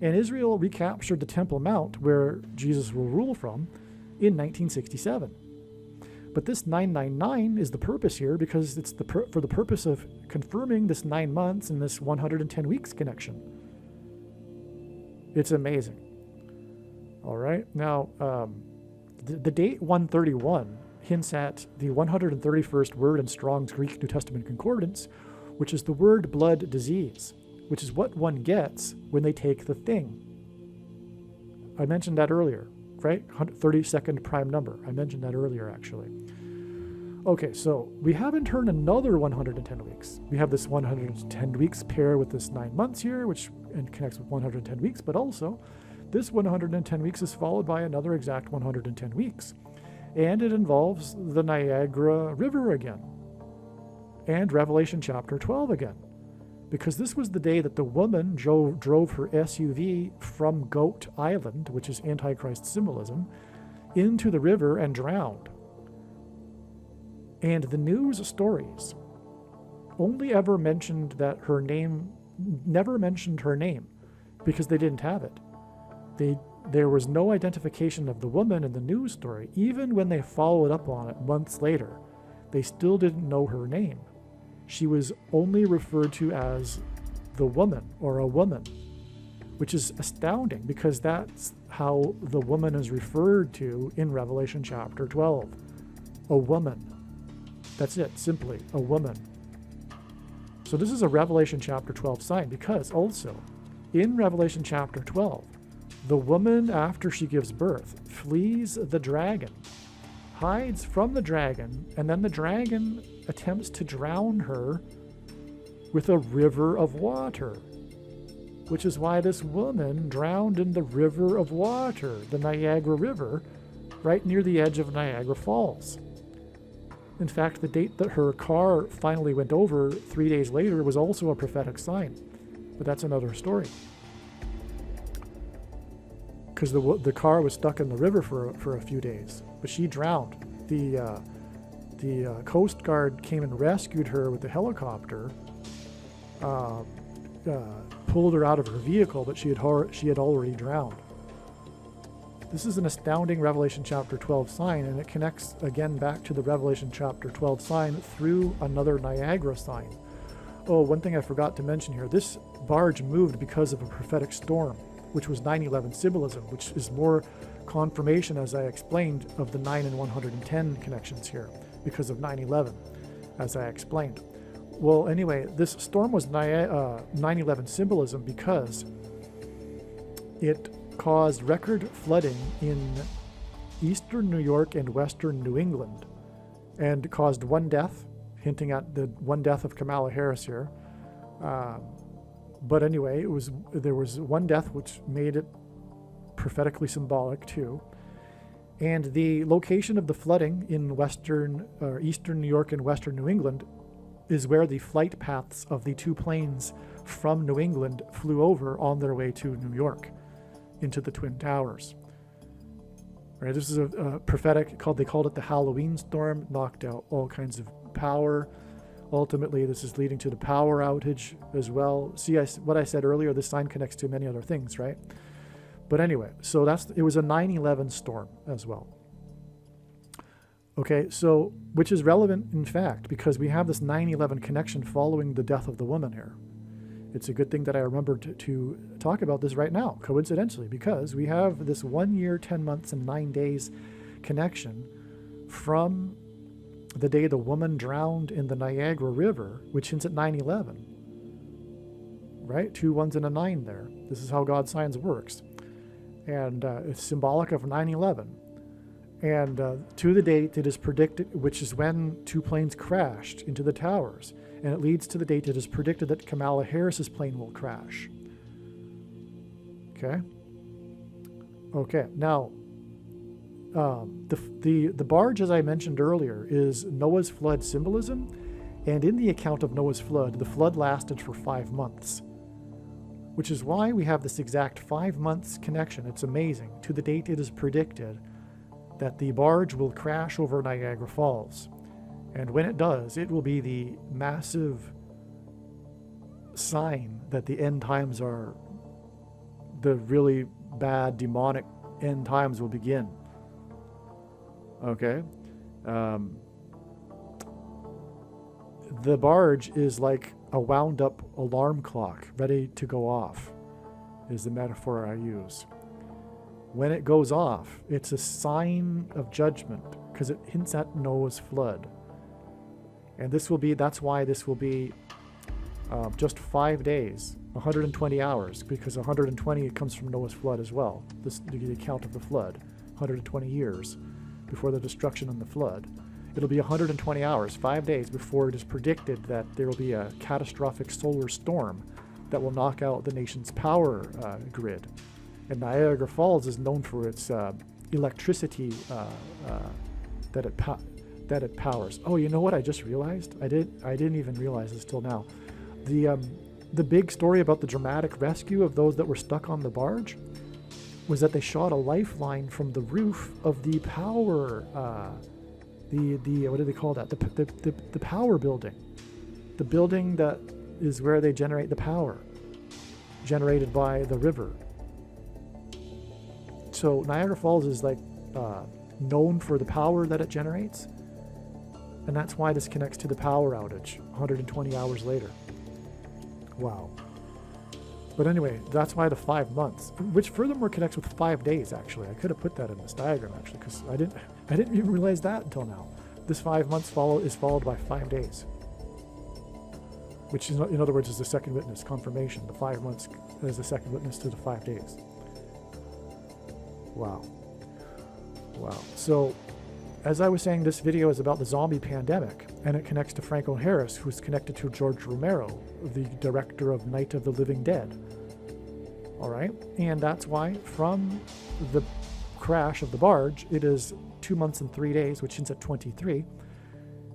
And Israel recaptured the Temple Mount, where Jesus will rule from, in 1967. But this 999 is the purpose here because it's for the purpose of confirming this 9 months and this 110 weeks connection. It's amazing. All right. Now, the date 131 hints at the 131st word in Strong's Greek New Testament Concordance, which is the word blood disease, which is what one gets when they take the thing. I mentioned that earlier, right? 32nd prime number. I mentioned that earlier, actually. Okay, so we have in turn another 110 weeks. We have this 110 weeks pair with this 9 months here, which connects with 110 weeks, but also this 110 weeks is followed by another exact 110 weeks. And it involves the Niagara River again. And Revelation chapter 12 again. Because this was the day that the woman drove her SUV from Goat Island, which is Antichrist symbolism, into the river and drowned. And the news stories only ever mentioned that her name, never mentioned her name, because they didn't have it. There was no identification of the woman in the news story. Even when they followed up on it months later, they still didn't know her name. She was only referred to as the woman or a woman, which is astounding because that's how the woman is referred to in Revelation chapter 12. A woman. That's it, simply, a woman. So this is a Revelation chapter 12 sign because also in Revelation chapter 12, the woman, after she gives birth, flees the dragon, hides from the dragon, and then the dragon attempts to drown her with a river of water, which is why this woman drowned in the river of water, the Niagara River, right near the edge of Niagara Falls. In fact, the date that her car finally went over 3 days later was also a prophetic sign, but that's another story. Because the car was stuck in the river for a few days, but she drowned. The Coast Guard came and rescued her with the helicopter, pulled her out of her vehicle, but she had already drowned. This is an astounding Revelation chapter 12 sign, and it connects again back to the Revelation chapter 12 sign through another Niagara sign. Oh, one thing I forgot to mention here. This barge moved because of a prophetic storm, which was 9/11 symbolism, which is more confirmation, as I explained, of the 9 and 110 connections here, because of 9/11, as I explained. Well, anyway, this storm was 9/11 symbolism because it caused record flooding in eastern New York and western New England, and caused one death, hinting at the one death of Kamala Harris here. But anyway, there was one death, which made it prophetically symbolic too. And the location of the flooding in eastern New York and western New England is where the flight paths of the two planes from New England flew over on their way to New York into the Twin Towers. Right, this is a prophetic, they called it the Halloween storm, knocked out all kinds of power. Ultimately, this is leading to the power outage as well. See, what I said earlier, this sign connects to many other things, right? But anyway, so it was a 9/11 storm as well. Okay, so, which is relevant in fact, because we have this 9/11 connection following the death of the woman here. It's a good thing that I remembered to talk about this right now, coincidentally, because we have this 1 year, 10 months, and 9 days connection from the day the woman drowned in the Niagara River, which hints at 9/11. Right? 2 1s and a 9 there. This is how God signs works. And it's symbolic of 9/11. And to the date it is predicted, which is when 2 planes crashed into the towers. And it leads to the date it is predicted that Kamala Harris's plane will crash. Okay? Okay, now, the barge, as I mentioned earlier, is Noah's flood symbolism. And in the account of Noah's flood, the flood lasted for 5 months. Which is why we have this exact 5 months connection. It's amazing. To the date it is predicted that the barge will crash over Niagara Falls. And when it does, it will be the massive sign that the end times are, the really bad demonic end times will begin. Okay? The barge is like a wound up alarm clock ready to go off, is the metaphor I use. When it goes off, it's a sign of judgment because it hints at Noah's flood. And that's why this will be just 5 days, 120 hours, because 120 comes from Noah's flood as well. The account of the flood, 120 years before the destruction and the flood. It'll be 120 hours, 5 days before it is predicted that there will be a catastrophic solar storm that will knock out the nation's power grid. And Niagara Falls is known for its electricity that it powers. Oh, you know what I just realized? I didn't even realize this till now. The big story about the dramatic rescue of those that were stuck on the barge was that they shot a lifeline from the roof of the power, the what do they call that? The power building, the building that is where they generate the power, generated by the river. So Niagara Falls is like known for the power that it generates, and that's why this connects to the power outage 120 hours later. Wow. But anyway, that's why the 5 months, which furthermore connects with 5 days. Actually, I could have put that in this diagram actually, because I didn't even realize that until now. This 5 months is followed by 5 days, which is, in other words, is the second witness confirmation. The 5 months is the second witness to the 5 days. Wow. Wow. So, as I was saying, this video is about the zombie pandemic, and it connects to Franco Harris, who's connected to George Romero, the director of Night of the Living Dead. All right, and that's why from the crash of the barge, it is 2 months and 3 days, which ends at 23,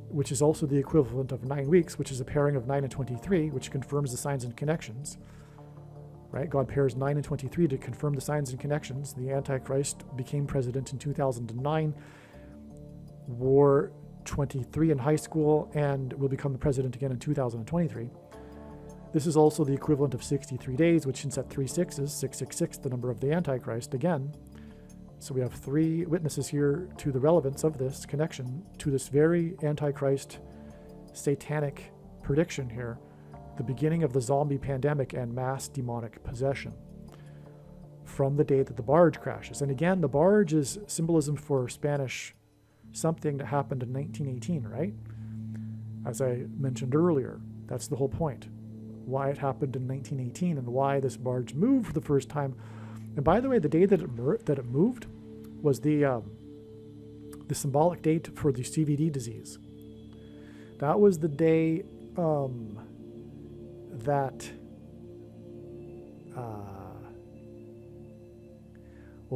which is also the equivalent of 9 weeks, which is a pairing of 9 and 23, which confirms the signs and connections. Right? God pairs 9 and 23 to confirm the signs and connections. The Antichrist became president in 2009, wore 23 in high school, and will become the president again in 2023. This is also the equivalent of 63 days, which hints at 3 6s, 666, the number of the Antichrist again. So we have 3 witnesses here to the relevance of this connection to this very Antichrist satanic prediction here, the beginning of the zombie pandemic and mass demonic possession from the day that the barge crashes. And again, the barge is symbolism for Spanish something that happened in 1918, right? As I mentioned earlier, that's the whole point. Why it happened in 1918 and why this barge moved for the first time. And by the way, the day that it moved was the symbolic date for the CVD disease. That was the day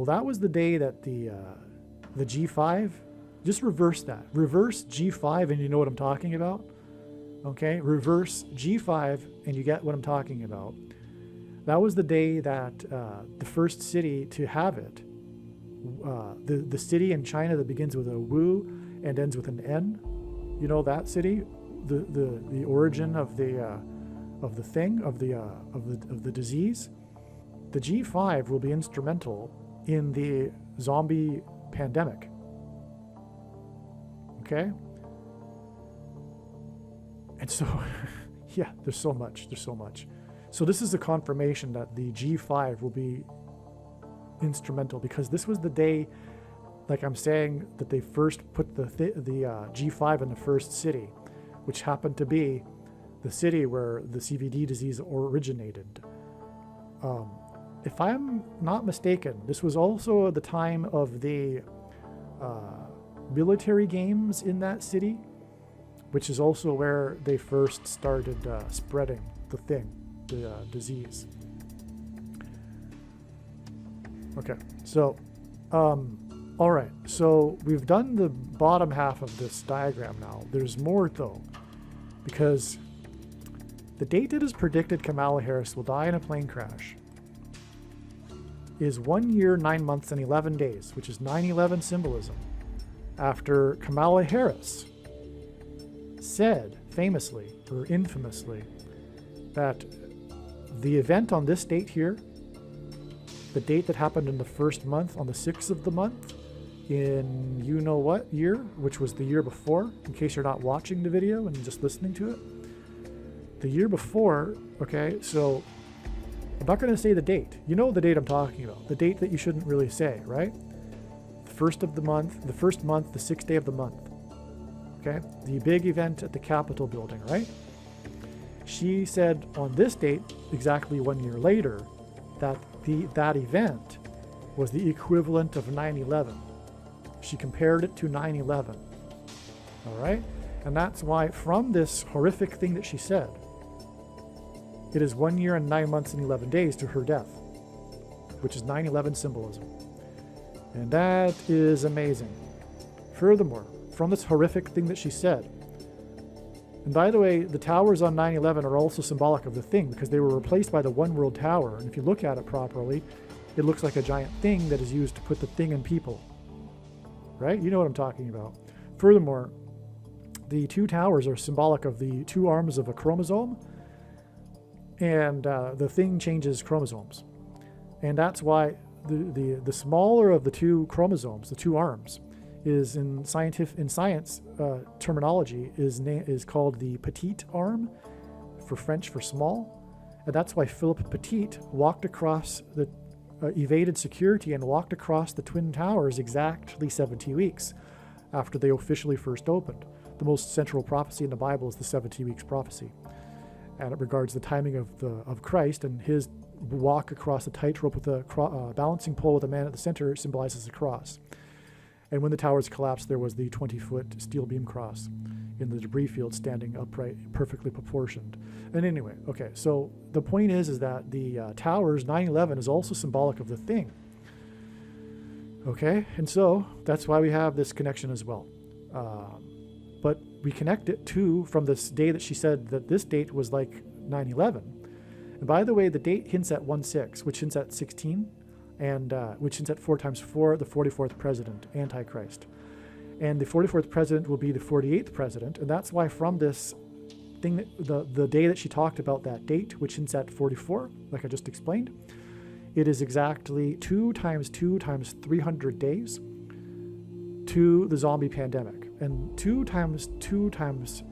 that was the day that the G5, just reverse that. Reverse G5 and you know what I'm talking about. Okay, reverse G5 and you get what I'm talking about. That was the day that the first city to have it, the city in China that begins with a Wu and ends with an N, you know that city, the origin of the disease. The G5 will be instrumental in the zombie pandemic. Okay? And so, yeah, there's so much. So this is a confirmation that the G5 will be instrumental, because this was the day, like I'm saying, that they first put the G5 in the first city, which happened to be the city where the CVD disease originated. If I'm not mistaken, this was also the time of the military games in that city, which is also where they first started spreading the disease. Okay, so, all right, so we've done the bottom half of this diagram now. There's more though, because the date it is predicted Kamala Harris will die in a plane crash is 1 year, 9 months, and 11 days, which is 9/11 symbolism, after Kamala Harris said famously or infamously that the event on this date here, the date that happened in the first month, on the 6th of the month, in you know what year, which was the year before, in case you're not watching the video and just listening to it. The year before, okay, so I'm not going to say the date. You know the date I'm talking about. The date that you shouldn't really say, right? The first month, the 6th day of the month. Okay? The big event at the Capitol building, right? She said on this date, exactly 1 year later, that that event was the equivalent of 9/11. She compared it to 9/11. All right? And that's why from this horrific thing that she said, it is 1 year and 9 months and 11 days to her death, which is 9/11 symbolism. And that is amazing. Furthermore, from this horrific thing that she said. And by the way, the towers on 9/11 are also symbolic of the thing, because they were replaced by the One World Tower. And if you look at it properly, it looks like a giant thing that is used to put the thing in people. Right? You know what I'm talking about. Furthermore, the two towers are symbolic of the two arms of a chromosome, and the thing changes chromosomes. And that's why the smaller of the two chromosomes, the two arms, is in science terminology is called the petite arm, for French for small. And that's why Philip Petit walked across the evaded security and walked across the Twin Towers exactly 70 weeks after they officially first opened. The most central prophecy in the Bible is the 70 weeks prophecy, and it regards the timing of Christ, and his walk across the tightrope with a balancing pole with a man at the center symbolizes the cross. And when the towers collapsed, there was the 20-foot steel beam cross in the debris field standing upright, perfectly proportioned. And anyway, okay, so the point is that the towers, 9/11, is also symbolic of the thing. Okay, and so that's why we have this connection as well. But we connect it from this day that she said that this date was like 9/11. And by the way, the date hints at 1/6, which hints at 16, and which hints at 4 times 4, the 44th president, Antichrist. And the 44th president will be the 48th president, and that's why from this thing, the day that she talked about that date, which hints at 44, like I just explained, it is exactly 2 times 2 times 300 days to the zombie pandemic. And 2 times 2 times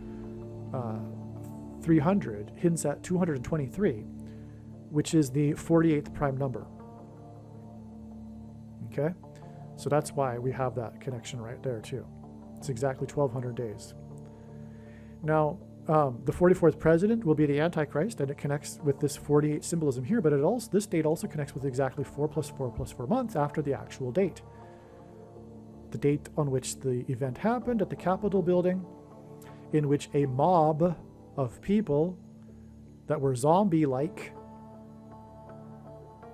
300 hints at 223, which is the 48th prime number. Okay? So that's why we have that connection right there too. It's exactly 1200 days. Now, the 44th president will be the Antichrist, and it connects with this 48 symbolism here, but this date also connects with exactly 4 plus 4 plus 4 months after the actual date. The date on which the event happened at the Capitol building, in which a mob of people that were zombie-like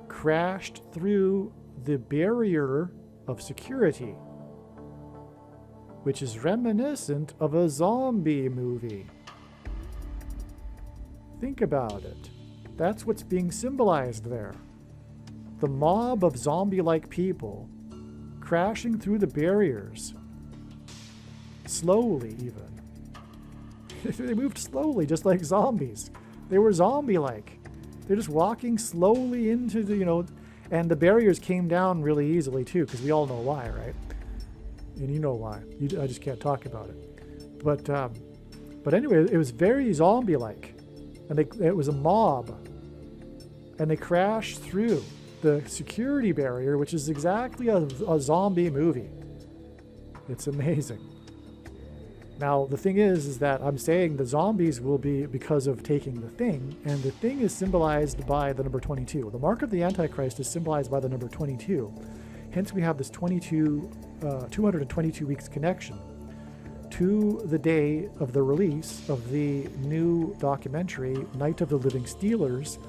crashed through the barrier of security, which is reminiscent of a zombie movie. Think about it. That's what's being symbolized there. The mob of zombie-like people crashing through the barriers, slowly even. They moved slowly, just like zombies. They were zombie-like. They're just walking slowly into the, and the barriers came down really easily too, because we all know why, right? And you know why. I just can't talk about it. But anyway, it was very zombie-like, and it was a mob, and they crashed through the security barrier, which is exactly a zombie movie. It's amazing. Now, the thing is that I'm saying the zombies will be because of taking the thing, and the thing is symbolized by the number 22. The mark of the Antichrist is symbolized by the number 22. Hence, we have this 222 weeks connection to the day of the release of the new documentary, Night of the Living Stealers,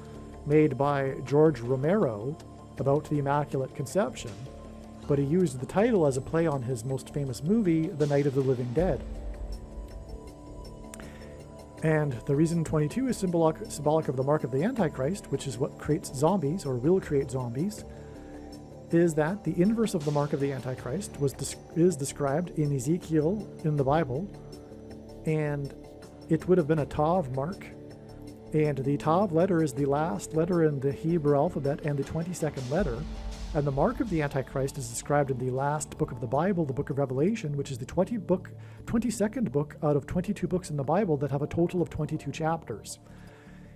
made by George Romero about the Immaculate Conception, but he used the title as a play on his most famous movie, The Night of the Living Dead. And the reason 22 is symbolic of the mark of the Antichrist, which is what creates zombies, or will create zombies, is that the inverse of the mark of the Antichrist is described in Ezekiel in the Bible, and it would have been a Tav mark. And the Tav letter is the last letter in the Hebrew alphabet and the 22nd letter. And the mark of the Antichrist is described in the last book of the Bible, the book of Revelation, which is the 22nd book out of 22 books in the Bible that have a total of 22 chapters.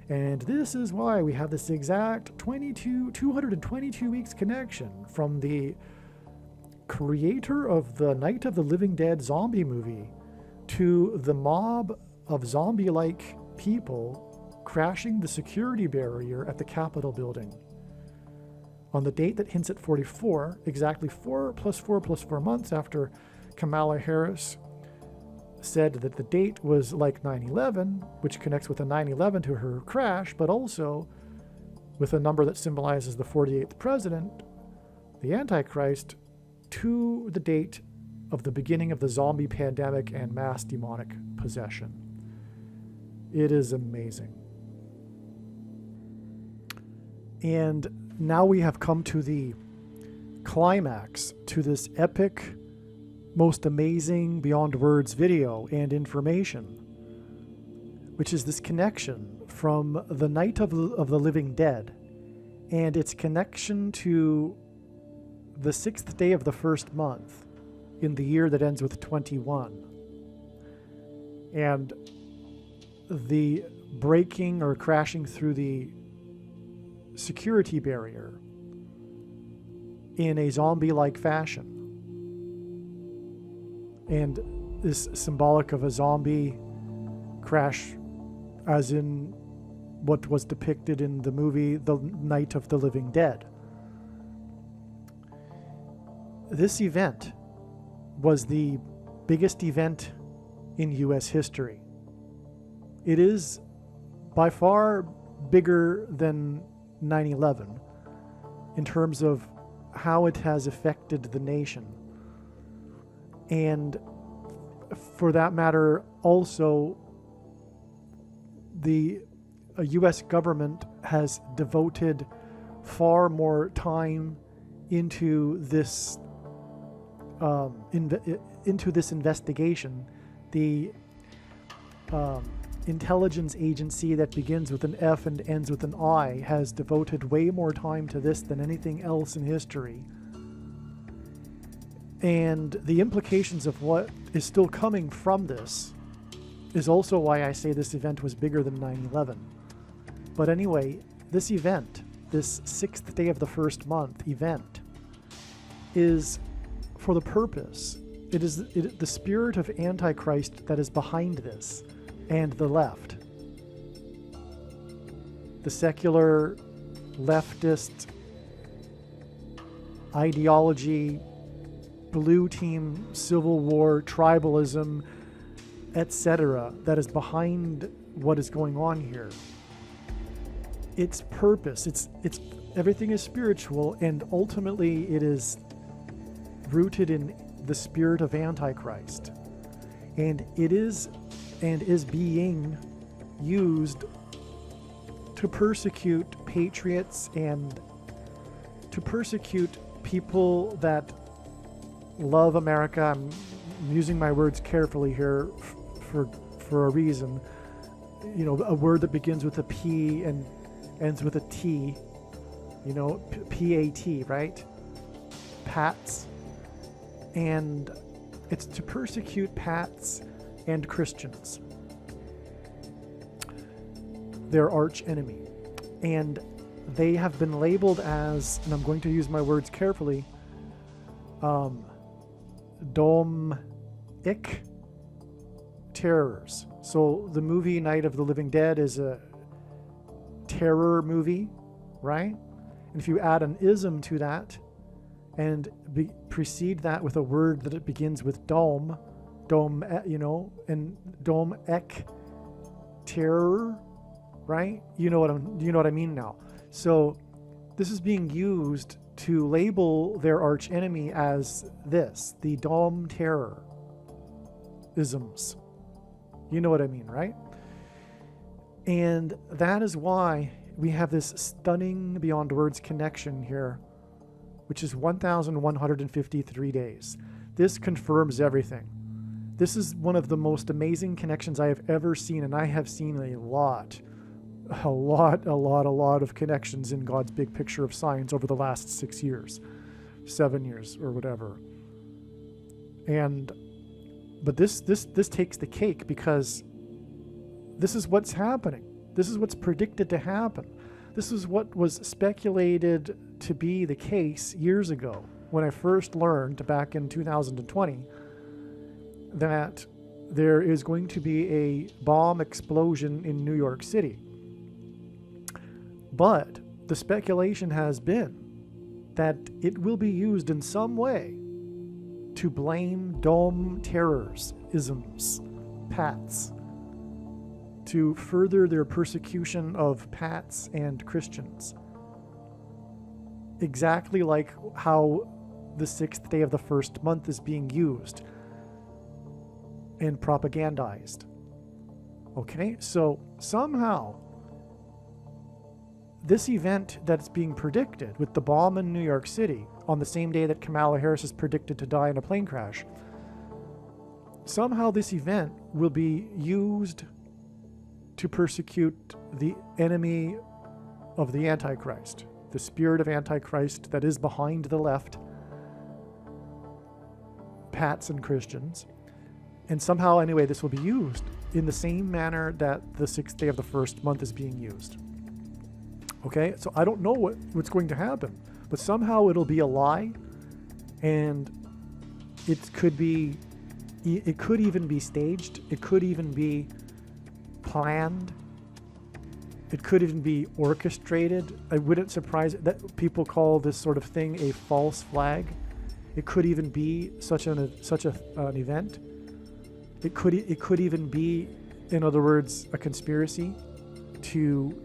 And this is why we have this exact 222 weeks connection from the creator of the Night of the Living Dead zombie movie to the mob of zombie-like people crashing the security barrier at the Capitol building. On the date that hints at 44, exactly 4 plus 4 plus 4 months after Kamala Harris said that the date was like 9/11, which connects with a 9/11 to her crash, but also with a number that symbolizes the 48th president, the Antichrist, to the date of the beginning of the zombie pandemic and mass demonic possession. It is amazing. And now we have come to the climax to this epic, most amazing, beyond words video and information, which is this connection from the Night of the Living Dead and its connection to the 6th day of the first month in the year that ends with 21. And the breaking or crashing through the security barrier in a zombie-like fashion. And is symbolic of a zombie crash, as in what was depicted in the movie The Night of the Living Dead. This event was the biggest event in US history. It is by far bigger than 9/11 in terms of how it has affected the nation. And for that matter, also, the US government has devoted far more time into this investigation. The intelligence agency that begins with an F and ends with an I has devoted way more time to this than anything else in history. And the implications of what is still coming from this is also why I say this event was bigger than 9/11. But anyway, this event, this 6th day of the first month event, is for the purpose. It is the spirit of Antichrist that is behind this, and the left. The secular leftist ideology, blue team, civil war, tribalism, etc., that is behind what is going on here. Its purpose, it's everything is spiritual, and ultimately it is rooted in the spirit of Antichrist. And it is being used to persecute patriots and to persecute people that love America. I'm using my words carefully here for a reason. You know, a word that begins with a P and ends with a T. You know, P-A-T, right? Pats. And it's to persecute Pats and Christians, their arch enemy. And they have been labeled as, and I'm going to use my words carefully, Dom-ic terrors. So the movie Night of the Living Dead is a terror movie, right? And if you add an ism to that and precede that with a word that it begins with dom, you know, and dom-ic terror, right? You know what I mean now. So this is being used to label their arch enemy as this, the Dom terror isms. You know what I mean, right? And that is why we have this stunning beyond words connection here, which is 1,153 days. This confirms everything. This is one of the most amazing connections I have ever seen, and I have seen a lot of connections in God's big picture of science over the last 6 years, 7 years, or whatever. But this takes the cake, because this is what's happening. This is what's predicted to happen. This is what was speculated to be the case years ago, when I first learned back in 2020 that there is going to be a bomb explosion in New York City. But the speculation has been that it will be used in some way to blame Dom terrors, isms, Pats, to further their persecution of Pats and Christians. Exactly like how the 6th day of the first month is being used and propagandized. Okay, so somehow this event that's being predicted with the bomb in New York City on the same day that Kamala Harris is predicted to die in a plane crash, somehow this event will be used to persecute the enemy of the Antichrist, the spirit of Antichrist that is behind the left, Pats and Christians. And somehow, anyway, this will be used in the same manner that the 6th day of the first month is being used. Okay, so I don't know what's going to happen, but somehow it'll be a lie, and it could even be staged. It could even be planned. It could even be orchestrated. I wouldn't surprise that people call this sort of thing a false flag. It could even be such an event. It could even be, in other words, a conspiracy to,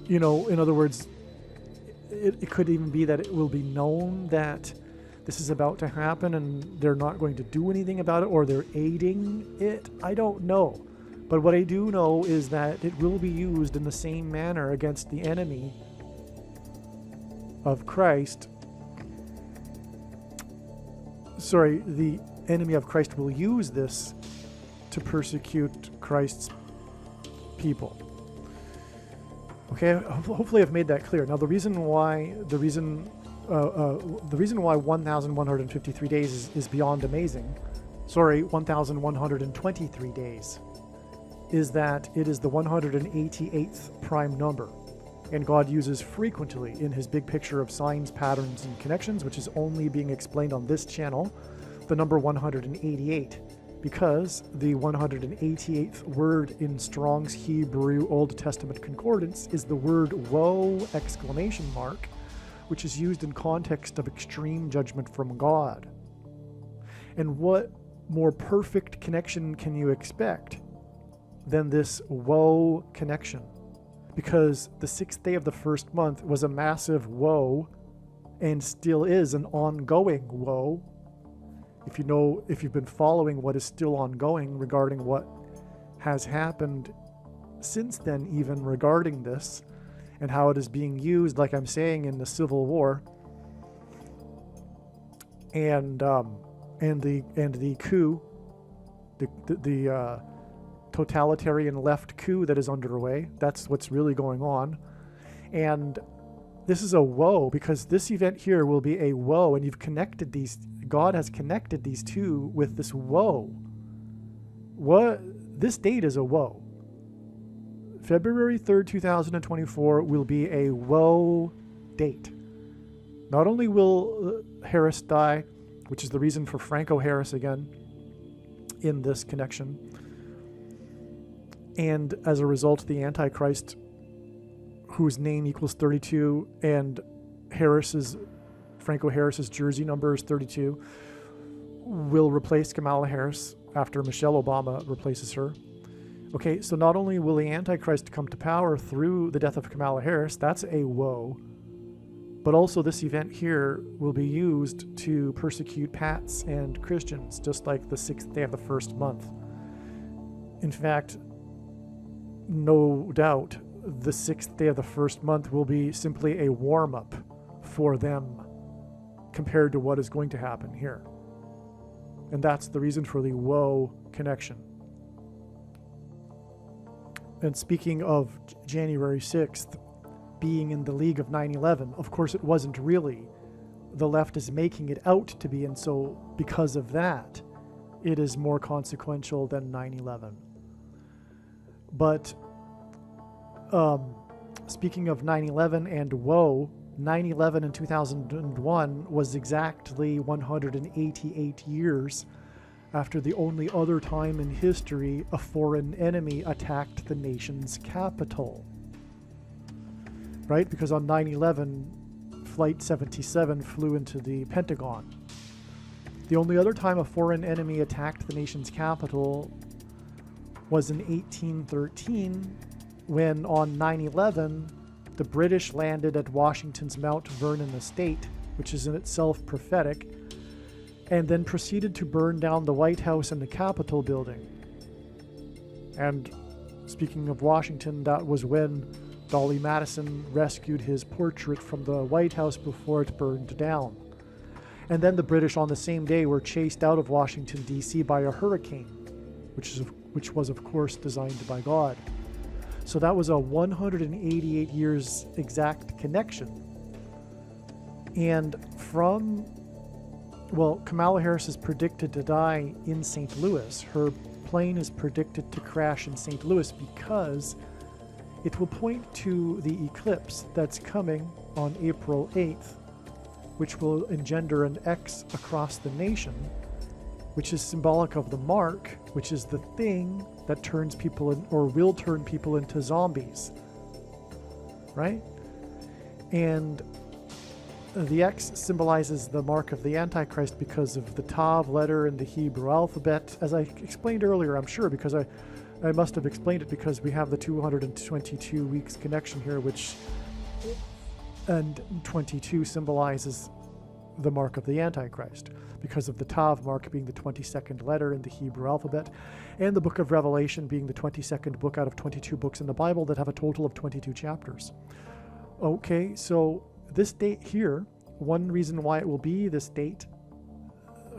in other words, it could even be that it will be known that this is about to happen and they're not going to do anything about it, or they're aiding it. I don't know. But what I do know is that it will be used in the same manner against the enemy of Christ. Sorry, the enemy of Christ will use this to persecute Christ's people. Okay, hopefully I've made that clear. Now the reason why 1,153 days is beyond amazing. Sorry, 1,123 days is that it is the 188th prime number, and God uses frequently in his big picture of signs, patterns, and connections, which is only being explained on this channel, the number 188, because the 188th word in Strong's Hebrew Old Testament Concordance is the word woe ! Which is used in context of extreme judgment from God. And what more perfect connection can you expect than this woe connection? Because the 6th day of the first month was a massive woe, and still is an ongoing woe. If you've been following what is still ongoing regarding what has happened since then, even regarding this, and how it is being used, like I'm saying, in the Civil War, and the coup, the totalitarian left coup that is underway. That's what's really going on, and this is a woe, because this event here will be a woe, and you've connected these. God has connected these two with this woe. This date is a woe. February 3rd, 2024 will be a woe date. Not only will Harris die, which is the reason for Franco Harris again in this connection, and as a result, the Antichrist, whose name equals 32, and Franco Harris's jersey number is 32, will replace Kamala Harris after Michelle Obama replaces her. Okay, so not only will the Antichrist come to power through the death of Kamala Harris, that's a woe, but also this event here will be used to persecute Pats and Christians, just like the 6th day of the first month. In fact, no doubt, the 6th day of the first month will be simply a warm-up for them compared to what is going to happen here. And that's the reason for the woe connection. And speaking of January 6th being in the League of 9/11, of course it wasn't really. The left is making it out to be, and so because of that, it is more consequential than 9/11. But speaking of 9/11 and woe, 9/11 in 2001 was exactly 188 years after the only other time in history a foreign enemy attacked the nation's capital. Right? Because on 9/11, Flight 77 flew into the Pentagon. The only other time a foreign enemy attacked the nation's capital was in 1813, when on 9/11, the British landed at Washington's Mount Vernon estate which is in itself prophetic, and then proceeded to burn down the White House and the Capitol building. And speaking of Washington, that was when Dolly Madison rescued his portrait from the White House before it burned down. And then the British on the same day were chased out of Washington, D.C. by a hurricane, which was of course designed by God. So that was a 188 years exact connection. And Kamala Harris is predicted to die in St. Louis. Her plane is predicted to crash in St. Louis because it will point to the eclipse that's coming on April 8th, which will engender an X across the nation, which is symbolic of the mark, which is the thing that turns people in, or will turn people into zombies, right? And the X symbolizes the mark of the Antichrist because of the Tav letter in the Hebrew alphabet, as I explained earlier, I'm sure, because I must have explained it because we have the 222 weeks connection here, and 22 symbolizes the mark of the Antichrist, because of the Tav mark being the 22nd letter in the Hebrew alphabet, and the book of Revelation being the 22nd book out of 22 books in the Bible that have a total of 22 chapters. Okay, so this date here, one reason why it will be this date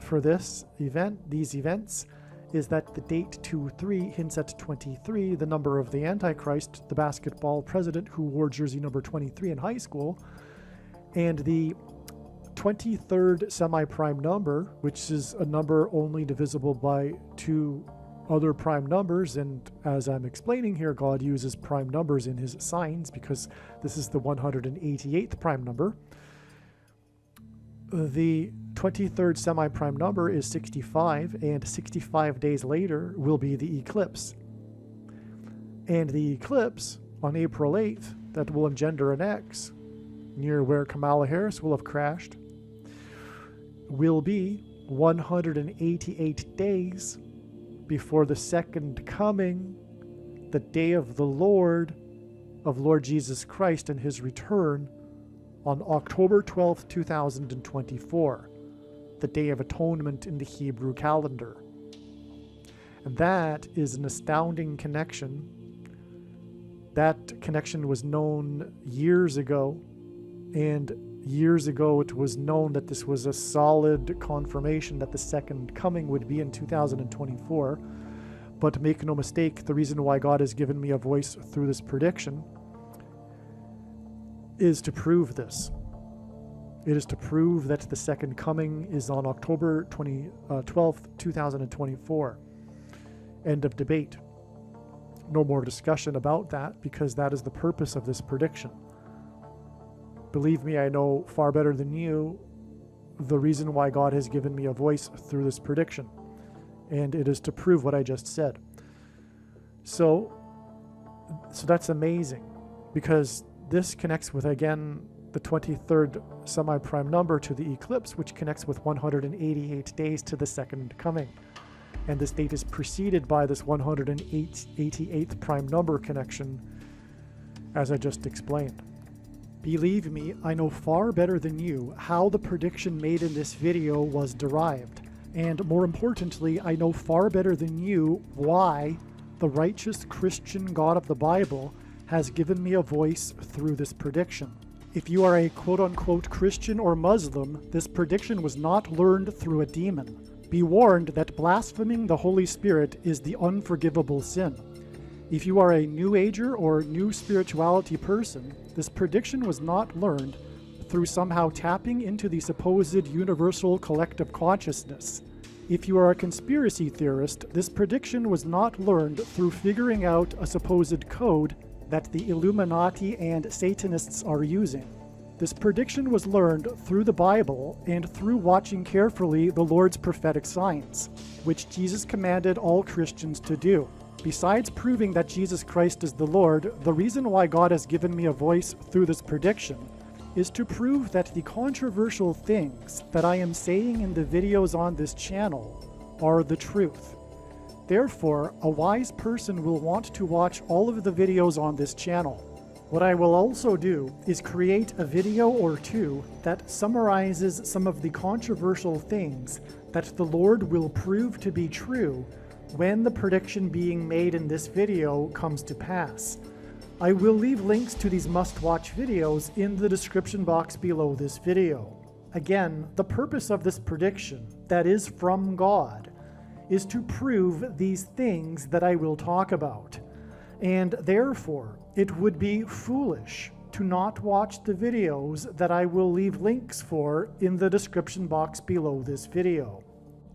for these events, is that the date 2-3 hints at 23, the number of the Antichrist, the basketball president who wore jersey number 23 in high school, and the 23rd semi-prime number, which is a number only divisible by two other prime numbers, and as I'm explaining here, God uses prime numbers in his signs because this is the 188th prime number. The 23rd semi-prime number is 65, and 65 days later will be the eclipse. And the eclipse on April 8th, that will engender an X near where Kamala Harris will have crashed, will be 188 days before the second coming, the day of the Lord, of Lord Jesus Christ and his return on October 12th, 2024, the Day of Atonement in the Hebrew calendar. And that is an astounding connection. That connection was known years ago, and years ago it was known that this was a solid confirmation that the second coming would be in 2024. But make no mistake, the reason why God has given me a voice through this prediction is to prove this. It is to prove that the second coming is on October 12th, 2024. End of debate. No more discussion about that, because that is the purpose of this prediction. Believe me, I know far better than you the reason why God has given me a voice through this prediction. And it is to prove what I just said. So that's amazing, because this connects with, again, the 23rd semi-prime number to the eclipse, which connects with 188 days to the second coming. And this date is preceded by this 188th prime number connection, as I just explained. Believe me, I know far better than you how the prediction made in this video was derived. And more importantly, I know far better than you why the righteous Christian God of the Bible has given me a voice through this prediction. If you are a quote-unquote Christian or Muslim, this prediction was not learned through a demon. Be warned that blaspheming the Holy Spirit is the unforgivable sin. If you are a New Ager or New Spirituality person, this prediction was not learned through somehow tapping into the supposed universal collective consciousness. If you are a conspiracy theorist, this prediction was not learned through figuring out a supposed code that the Illuminati and Satanists are using. This prediction was learned through the Bible and through watching carefully the Lord's prophetic signs, which Jesus commanded all Christians to do. Besides proving that Jesus Christ is the Lord, the reason why God has given me a voice through this prediction is to prove that the controversial things that I am saying in the videos on this channel are the truth. Therefore, a wise person will want to watch all of the videos on this channel. What I will also do is create a video or two that summarizes some of the controversial things that the Lord will prove to be true when the prediction being made in this video comes to pass. I will leave links to these must-watch videos in the description box below this video. Again, the purpose of this prediction, that is from God, is to prove these things that I will talk about. And therefore, it would be foolish to not watch the videos that I will leave links for in the description box below this video.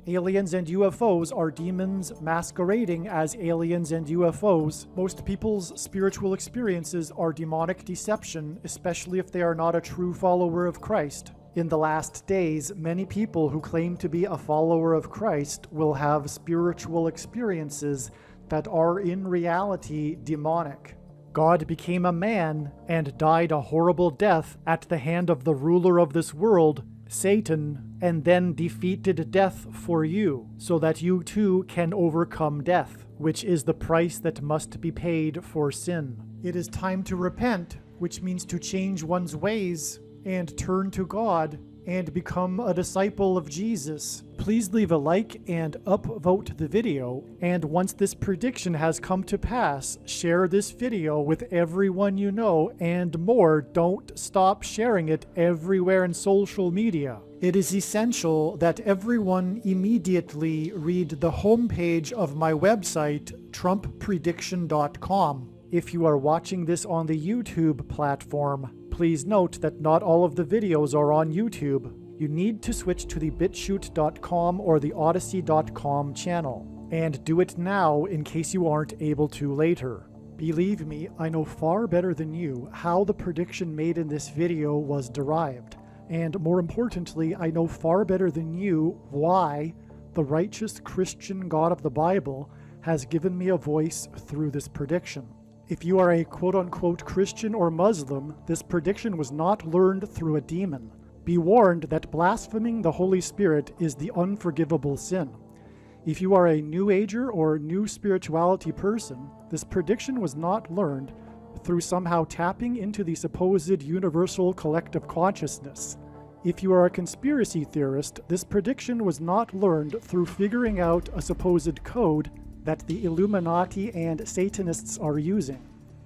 Aliens and UFOs are demons masquerading as aliens and UFOs. Most people's spiritual experiences are demonic deception, especially if they are not a true follower of Christ. In the last days, many people who claim to be a follower of Christ will have spiritual experiences that are in reality demonic. God became a man and died a horrible death at the hand of the ruler of this world, Satan, and then defeated death for you, so that you too can overcome death, which is the price that must be paid for sin. It is time to repent, which means to change one's ways and turn to God and become a disciple of Jesus. Please leave a like and upvote the video, and once this prediction has come to pass, share this video with everyone you know, and more, don't stop sharing it everywhere in social media. It is essential that everyone immediately read the homepage of my website, TrumpPrediction.com. If you are watching this on the YouTube platform, please note that not all of the videos are on YouTube. You need to switch to the BitChute.com or the Odyssey.com channel, and do it now in case you aren't able to later. Believe me, I know far better than you how the prediction made in this video was derived, and more importantly, I know far better than you why the righteous Christian God of the Bible has given me a voice through this prediction. If you are a quote-unquote Christian or Muslim, this prediction was not learned through a demon. Be warned that blaspheming the Holy Spirit is the unforgivable sin. If you are a New Ager or New Spirituality person, this prediction was not learned through somehow tapping into the supposed universal collective consciousness. If you are a conspiracy theorist, this prediction was not learned through figuring out a supposed code that the Illuminati and Satanists are using.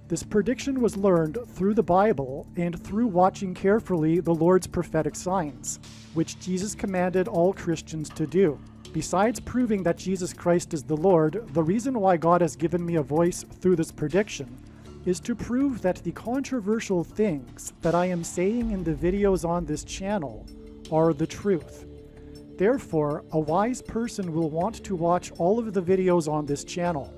This prediction was learned through the Bible and through watching carefully the Lord's prophetic signs, which Jesus commanded all Christians to do. Besides proving that Jesus Christ is the Lord, the reason why God has given me a voice through this prediction is to prove that the controversial things that I am saying in the videos on this channel are the truth. Therefore, a wise person will want to watch all of the videos on this channel.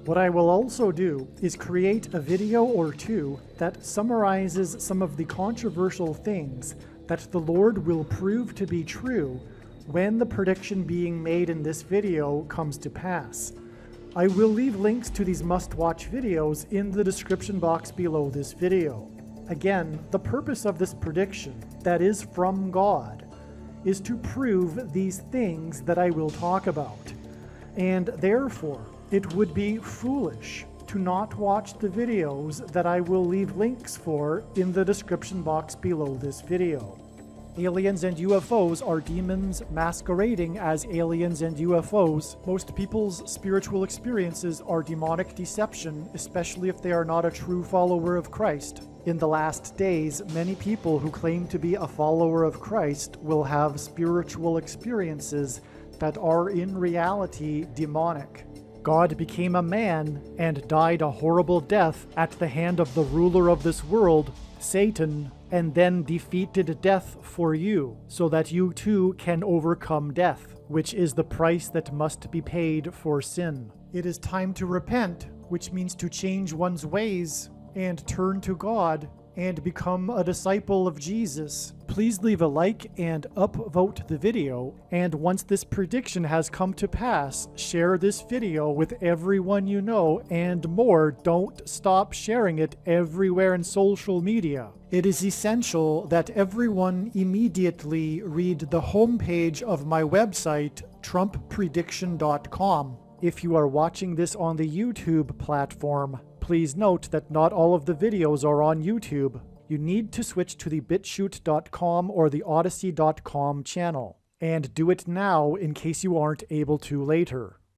What I will also do is create a video or two that summarizes some of the controversial things that the Lord will prove to be true when the prediction being made in this video comes to pass. I will leave links to these must-watch videos in the description box below this video. Again, the purpose of this prediction, that is from God, is to prove these things that I will talk about. And therefore, it would be foolish to not watch the videos that I will leave links for in the description box below this video. Aliens and UFOs are demons masquerading as aliens and UFOs. Most people's spiritual experiences are demonic deception, especially if they are not a true follower of Christ. In the last days, many people who claim to be a follower of Christ will have spiritual experiences that are in reality demonic. God became a man and died a horrible death at the hand of the ruler of this world, Satan, and then defeated death for you, so that you too can overcome death, which is the price that must be paid for sin. It is time to repent, which means to change one's ways and turn to God and become a disciple of Jesus. Please leave a like and upvote the video, and once this prediction has come to pass, share this video with everyone you know, and more, don't stop sharing it everywhere in social media. It is essential that everyone immediately read the homepage of my website, TrumpPrediction.com. If you are watching this on the YouTube platform, Please note that not all of the videos are on YouTube. You need to switch to the bitchute.com or the odyssey.com channel. And do it now in case you aren't able to later.